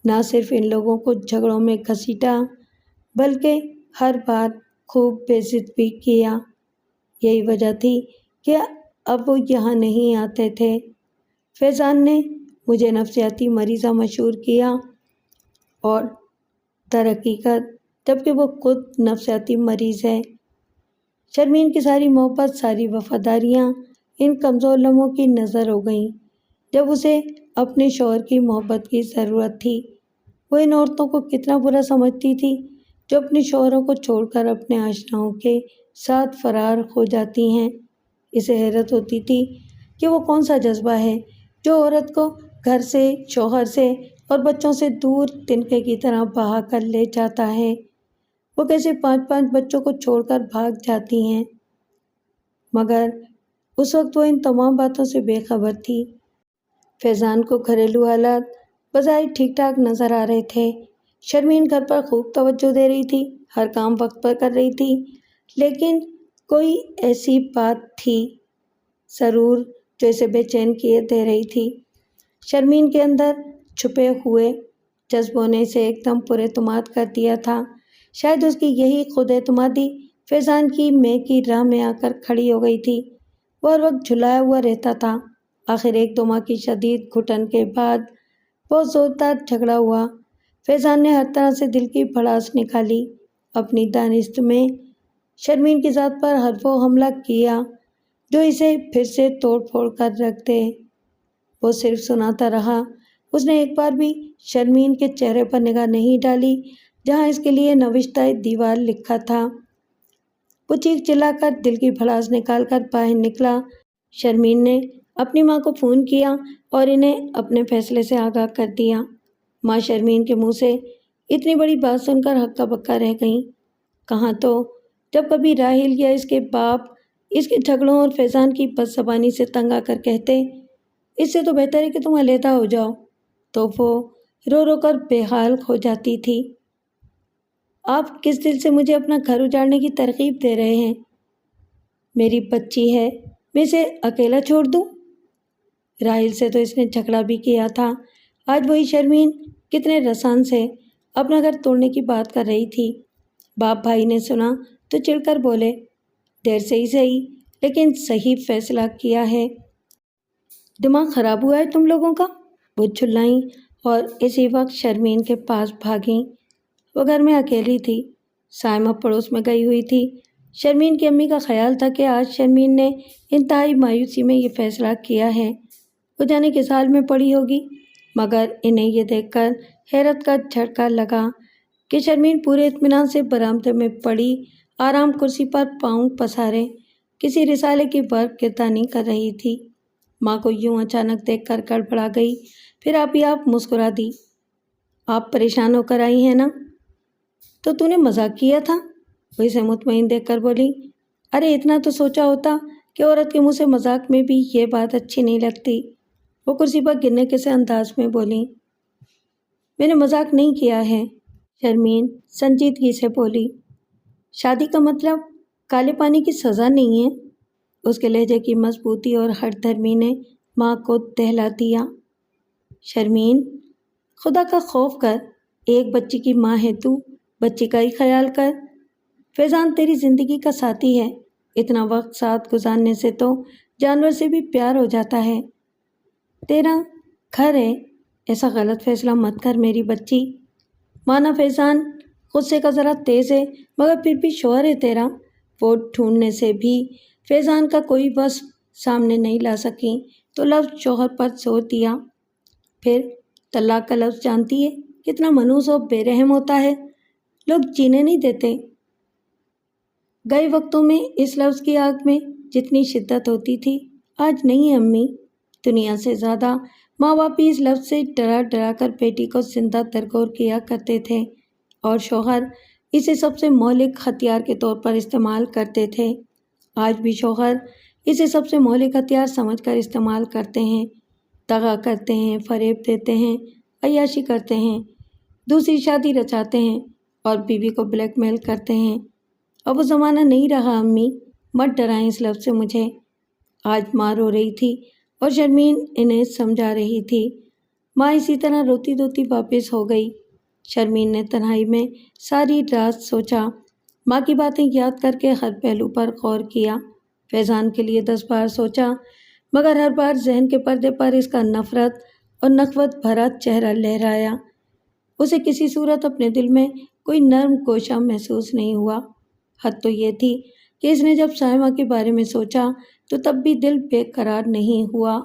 نہ صرف ان لوگوں کو جھگڑوں میں گھسیٹا بلکہ ہر بار خوب بے عزت بھی کیا۔ یہی وجہ تھی کہ اب وہ یہاں نہیں آتے تھے۔ فیضان نے مجھے نفسیاتی مریضہ مشہور کیا، اور درحقیقت جبکہ وہ خود نفسیاتی مریض ہے۔ شرمین کی ساری محبت، ساری وفاداریاں ان کمزور لمحوں کی نظر ہو گئیں جب اسے اپنے شوہر کی محبت کی ضرورت تھی۔ وہ ان عورتوں کو کتنا برا سمجھتی تھی جو اپنے شوہروں کو چھوڑ کر اپنے آشناؤں کے ساتھ فرار ہو جاتی ہیں۔ اسے حیرت ہوتی تھی کہ وہ کون سا جذبہ ہے جو عورت کو گھر سے، شوہر سے اور بچوں سے دور تنکے کی طرح بہا کر لے جاتا ہے۔ وہ کیسے 5 بچوں کو چھوڑ کر بھاگ جاتی ہیں، مگر اس وقت وہ ان تمام باتوں سے بے خبر تھی۔ فیضان کو گھریلو حالات بظاہر ٹھیک ٹھاک نظر آ رہے تھے۔ شرمین گھر پر خوب توجہ دے رہی تھی، ہر کام وقت پر کر رہی تھی، لیکن کوئی ایسی بات تھی ضرور جو اسے بے چین کیے دے رہی تھی۔ شرمین کے اندر چھپے ہوئے جذبوں نے اسے ایک دم پر اعتماد کر دیا تھا۔ شاید اس کی یہی خود اعتمادی فیضان کی میں کی راہ میں آ کر کھڑی ہو گئی تھی۔ وہ ہر وقت جھلایا ہوا رہتا تھا۔ آخر 1-2 ماہ کی شدید گھٹن کے بعد بہت زوردار جھگڑا ہوا۔ فیضان نے ہر طرح سے دل کی بھڑاس نکالی، اپنی دانست میں شرمین کی ذات پر ہر وہ حملہ کیا جو اسے پھر سے توڑ پھوڑ کر رکھ دے۔ وہ صرف سناتا رہا۔ اس نے ایک بار بھی شرمین کے چہرے پر نگاہ نہیں ڈالی جہاں اس کے لیے نوشتہ دیوار لکھا تھا۔ وہ چیخ چلا کر دل کی بھڑاس نکال کر باہر نکلا۔ شرمین نے اپنی ماں کو فون کیا اور انہیں اپنے فیصلے سے آگاہ کر دیا۔ ماں شرمین کے منہ سے اتنی بڑی بات سن کر ہکا بکا رہ گئیں۔ کہاں تو جب کبھی راحیل یا اس کے باپ اس کے جھگڑوں اور فیضان کی بد زبانی سے تنگ آ کر کہتے اس سے تو بہتر ہے کہ تم علیحدہ ہو جاؤ، تو وہ رو رو کر بے حال ہو جاتی تھی۔ آپ کس دل سے مجھے اپنا گھر اجاڑنے کی ترغیب دے رہے ہیں؟ میری بچی ہے، میں اسے اکیلا چھوڑ دوں؟ راحیل سے تو اس نے جھگڑا بھی کیا تھا۔ آج وہی شرمین کتنے رسان سے اپنا گھر توڑنے کی بات کر رہی تھی۔ باپ بھائی نے سنا تو چڑھ کر بولے، دیر سے ہی صحیح لیکن صحیح فیصلہ کیا ہے۔ دماغ خراب ہوا ہے تم لوگوں کا؟ وہ چلائیں اور اسی وقت شرمین کے پاس بھاگیں۔ وہ گھر میں اکیلی تھی۔ سائمہ پڑوس میں گئی ہوئی تھی۔ شرمین کی امی کا خیال تھا کہ آج شرمین نے انتہائی مایوسی میں یہ فیصلہ کیا ہے۔ وہ جانے کس حال میں پڑی ہوگی، مگر انہیں یہ دیکھ کر حیرت کا جھٹکا لگا کہ شرمین پورے اطمینان سے برآمدے میں پڑی آرام کرسی پر پاؤں پسارے کسی رسالے کی ورق گردانی کر رہی تھی۔ ماں کو یوں اچانک دیکھ کر گڑبڑا گئی، پھر آپ مسکرا دی۔ آپ پریشان ہو کر آئی ہیں نا؟ تو نے مذاق کیا تھا؟ وہ اسے مطمئن دیکھ کر بولی، ارے اتنا تو سوچا ہوتا کہ عورت کے منہ سے مذاق میں بھی یہ بات اچھی نہیں لگتی۔ وہ کرسی پر گرنے کے سے انداز میں بولی، میں نے مذاق نہیں کیا ہے، شرمین سنجیدگی سے بولی۔ شادی کا مطلب کالے پانی کی سزا نہیں ہے۔ اس کے لہجے کی مضبوطی اور ہٹ دھرمی نے ماں کو دہلا دیا۔ شرمین، خدا کا خوف کر، ایک بچی کی ماں ہے تو، بچی کا ہی خیال کر۔ فیضان تیری زندگی کا ساتھی ہے، اتنا وقت ساتھ گزارنے سے تو جانور سے بھی پیار ہو جاتا ہے۔ تیرا گھر ہے، ایسا غلط فیصلہ مت کر میری بچی۔ مانا فیضان غصے کا ذرا تیز ہے، مگر پھر بھی شوہر ہے تیرا۔ وہ ڈھونڈنے سے بھی فیضان کا کوئی وصف سامنے نہیں لا سکیں تو لفظ شوہر پر زور دیا۔ پھر طلاق کا لفظ جانتی ہے کتنا منحوس و بے رحم ہوتا ہے، لوگ جینے نہیں دیتے۔ گئے وقتوں میں اس لفظ کی آگ میں جتنی شدت ہوتی تھی آج نہیں ہے امی۔ دنیا سے زیادہ ماں باپ بھی اس لفظ سے ڈرا ڈرا کر بیٹی کو زندہ درگور کیا کرتے تھے، اور شوہر اسے سب سے مہلک ہتھیار کے طور پر استعمال کرتے تھے۔ آج بھی شوہر اسے سب سے مہلک ہتھیار سمجھ کر استعمال کرتے ہیں، دغا کرتے ہیں، فریب دیتے ہیں، عیاشی کرتے ہیں، دوسری شادی رچاتے ہیں اور بیوی کو بلیک میل کرتے ہیں۔ اب وہ زمانہ نہیں رہا امی، مت ڈرائیں اس لفظ سے مجھے۔ آج ماں رو رہی تھی اور شرمین انہیں سمجھا رہی تھی۔ ماں اسی طرح روتی روتی واپس ہو گئی۔ شرمین نے تنہائی میں ساری رات سوچا، ماں کی باتیں یاد کر کے ہر پہلو پر غور کیا۔ فیضان کے لیے 10 بار سوچا، مگر ہر بار ذہن کے پردے پر اس کا نفرت اور نخوت بھرا چہرہ لہرایا۔ اسے کسی صورت اپنے دل میں کوئی نرم گوشہ محسوس نہیں ہوا۔ حد تو یہ تھی کہ اس نے جب سائمہ کے بارے میں سوچا تو تب بھی دل بے قرار نہیں ہوا۔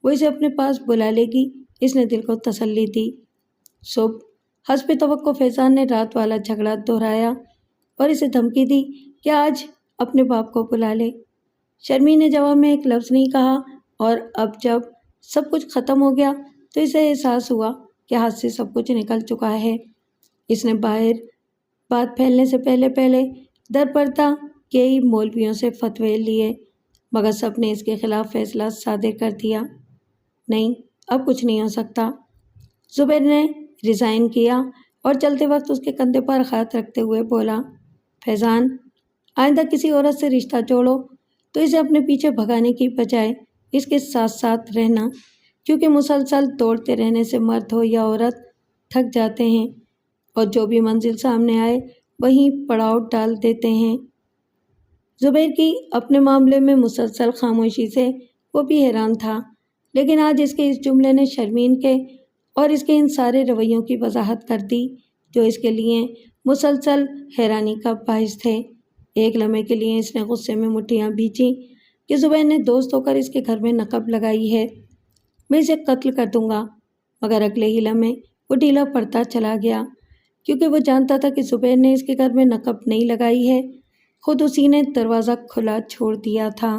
وہ اسے اپنے پاس بلا لے گی، اس نے دل کو تسلی دی۔ صبح حسب توقع فیضان نے رات والا جھگڑا دہرایا اور اسے دھمکی دی کہ آج اپنے باپ کو بلا لے۔ شرمین نے جواب میں ایک لفظ نہیں کہا، اور اب جب سب کچھ ختم ہو گیا تو اسے احساس ہوا کہ ہاتھ سے سب کچھ نکل چکا ہے۔ اس نے باہر بات پھیلنے سے پہلے در پردہ کئی مولویوں سے فتوے لیے، مگر سب نے اس کے خلاف فیصلہ صادر کر دیا۔ نہیں، اب کچھ نہیں ہو سکتا۔ زبیر نے ریزائن کیا اور چلتے وقت اس کے کندھے پر ہاتھ رکھتے ہوئے بولا، فیضان، آئندہ کسی عورت سے رشتہ جوڑو تو اسے اپنے پیچھے بھگانے کی بجائے اس کے ساتھ ساتھ رہنا، کیونکہ مسلسل دوڑتے رہنے سے مرد ہو یا عورت تھک جاتے ہیں اور جو بھی منزل سامنے آئے وہیں پڑاؤ ڈال دیتے ہیں۔ زبیر کی اپنے معاملے میں مسلسل خاموشی سے وہ بھی حیران تھا، لیکن آج اس کے اس جملے نے شرمین کے اور اس کے ان سارے رویوں کی وضاحت کر دی جو اس کے لیے مسلسل حیرانی کا باعث تھے۔ ایک لمحے کے لیے اس نے غصے میں مٹھیاں بھینچیں کہ زبیر نے دوست ہو کر اس کے گھر میں نقب لگائی ہے، میں اسے قتل کر دوں گا، مگر اگلے ہی لمحے وہ ڈھیلا پڑتا چلا گیا، کیونکہ وہ جانتا تھا کہ زبیر نے اس کے گھر میں نقب نہیں لگائی ہے، خود اسی نے دروازہ کھلا چھوڑ دیا تھا۔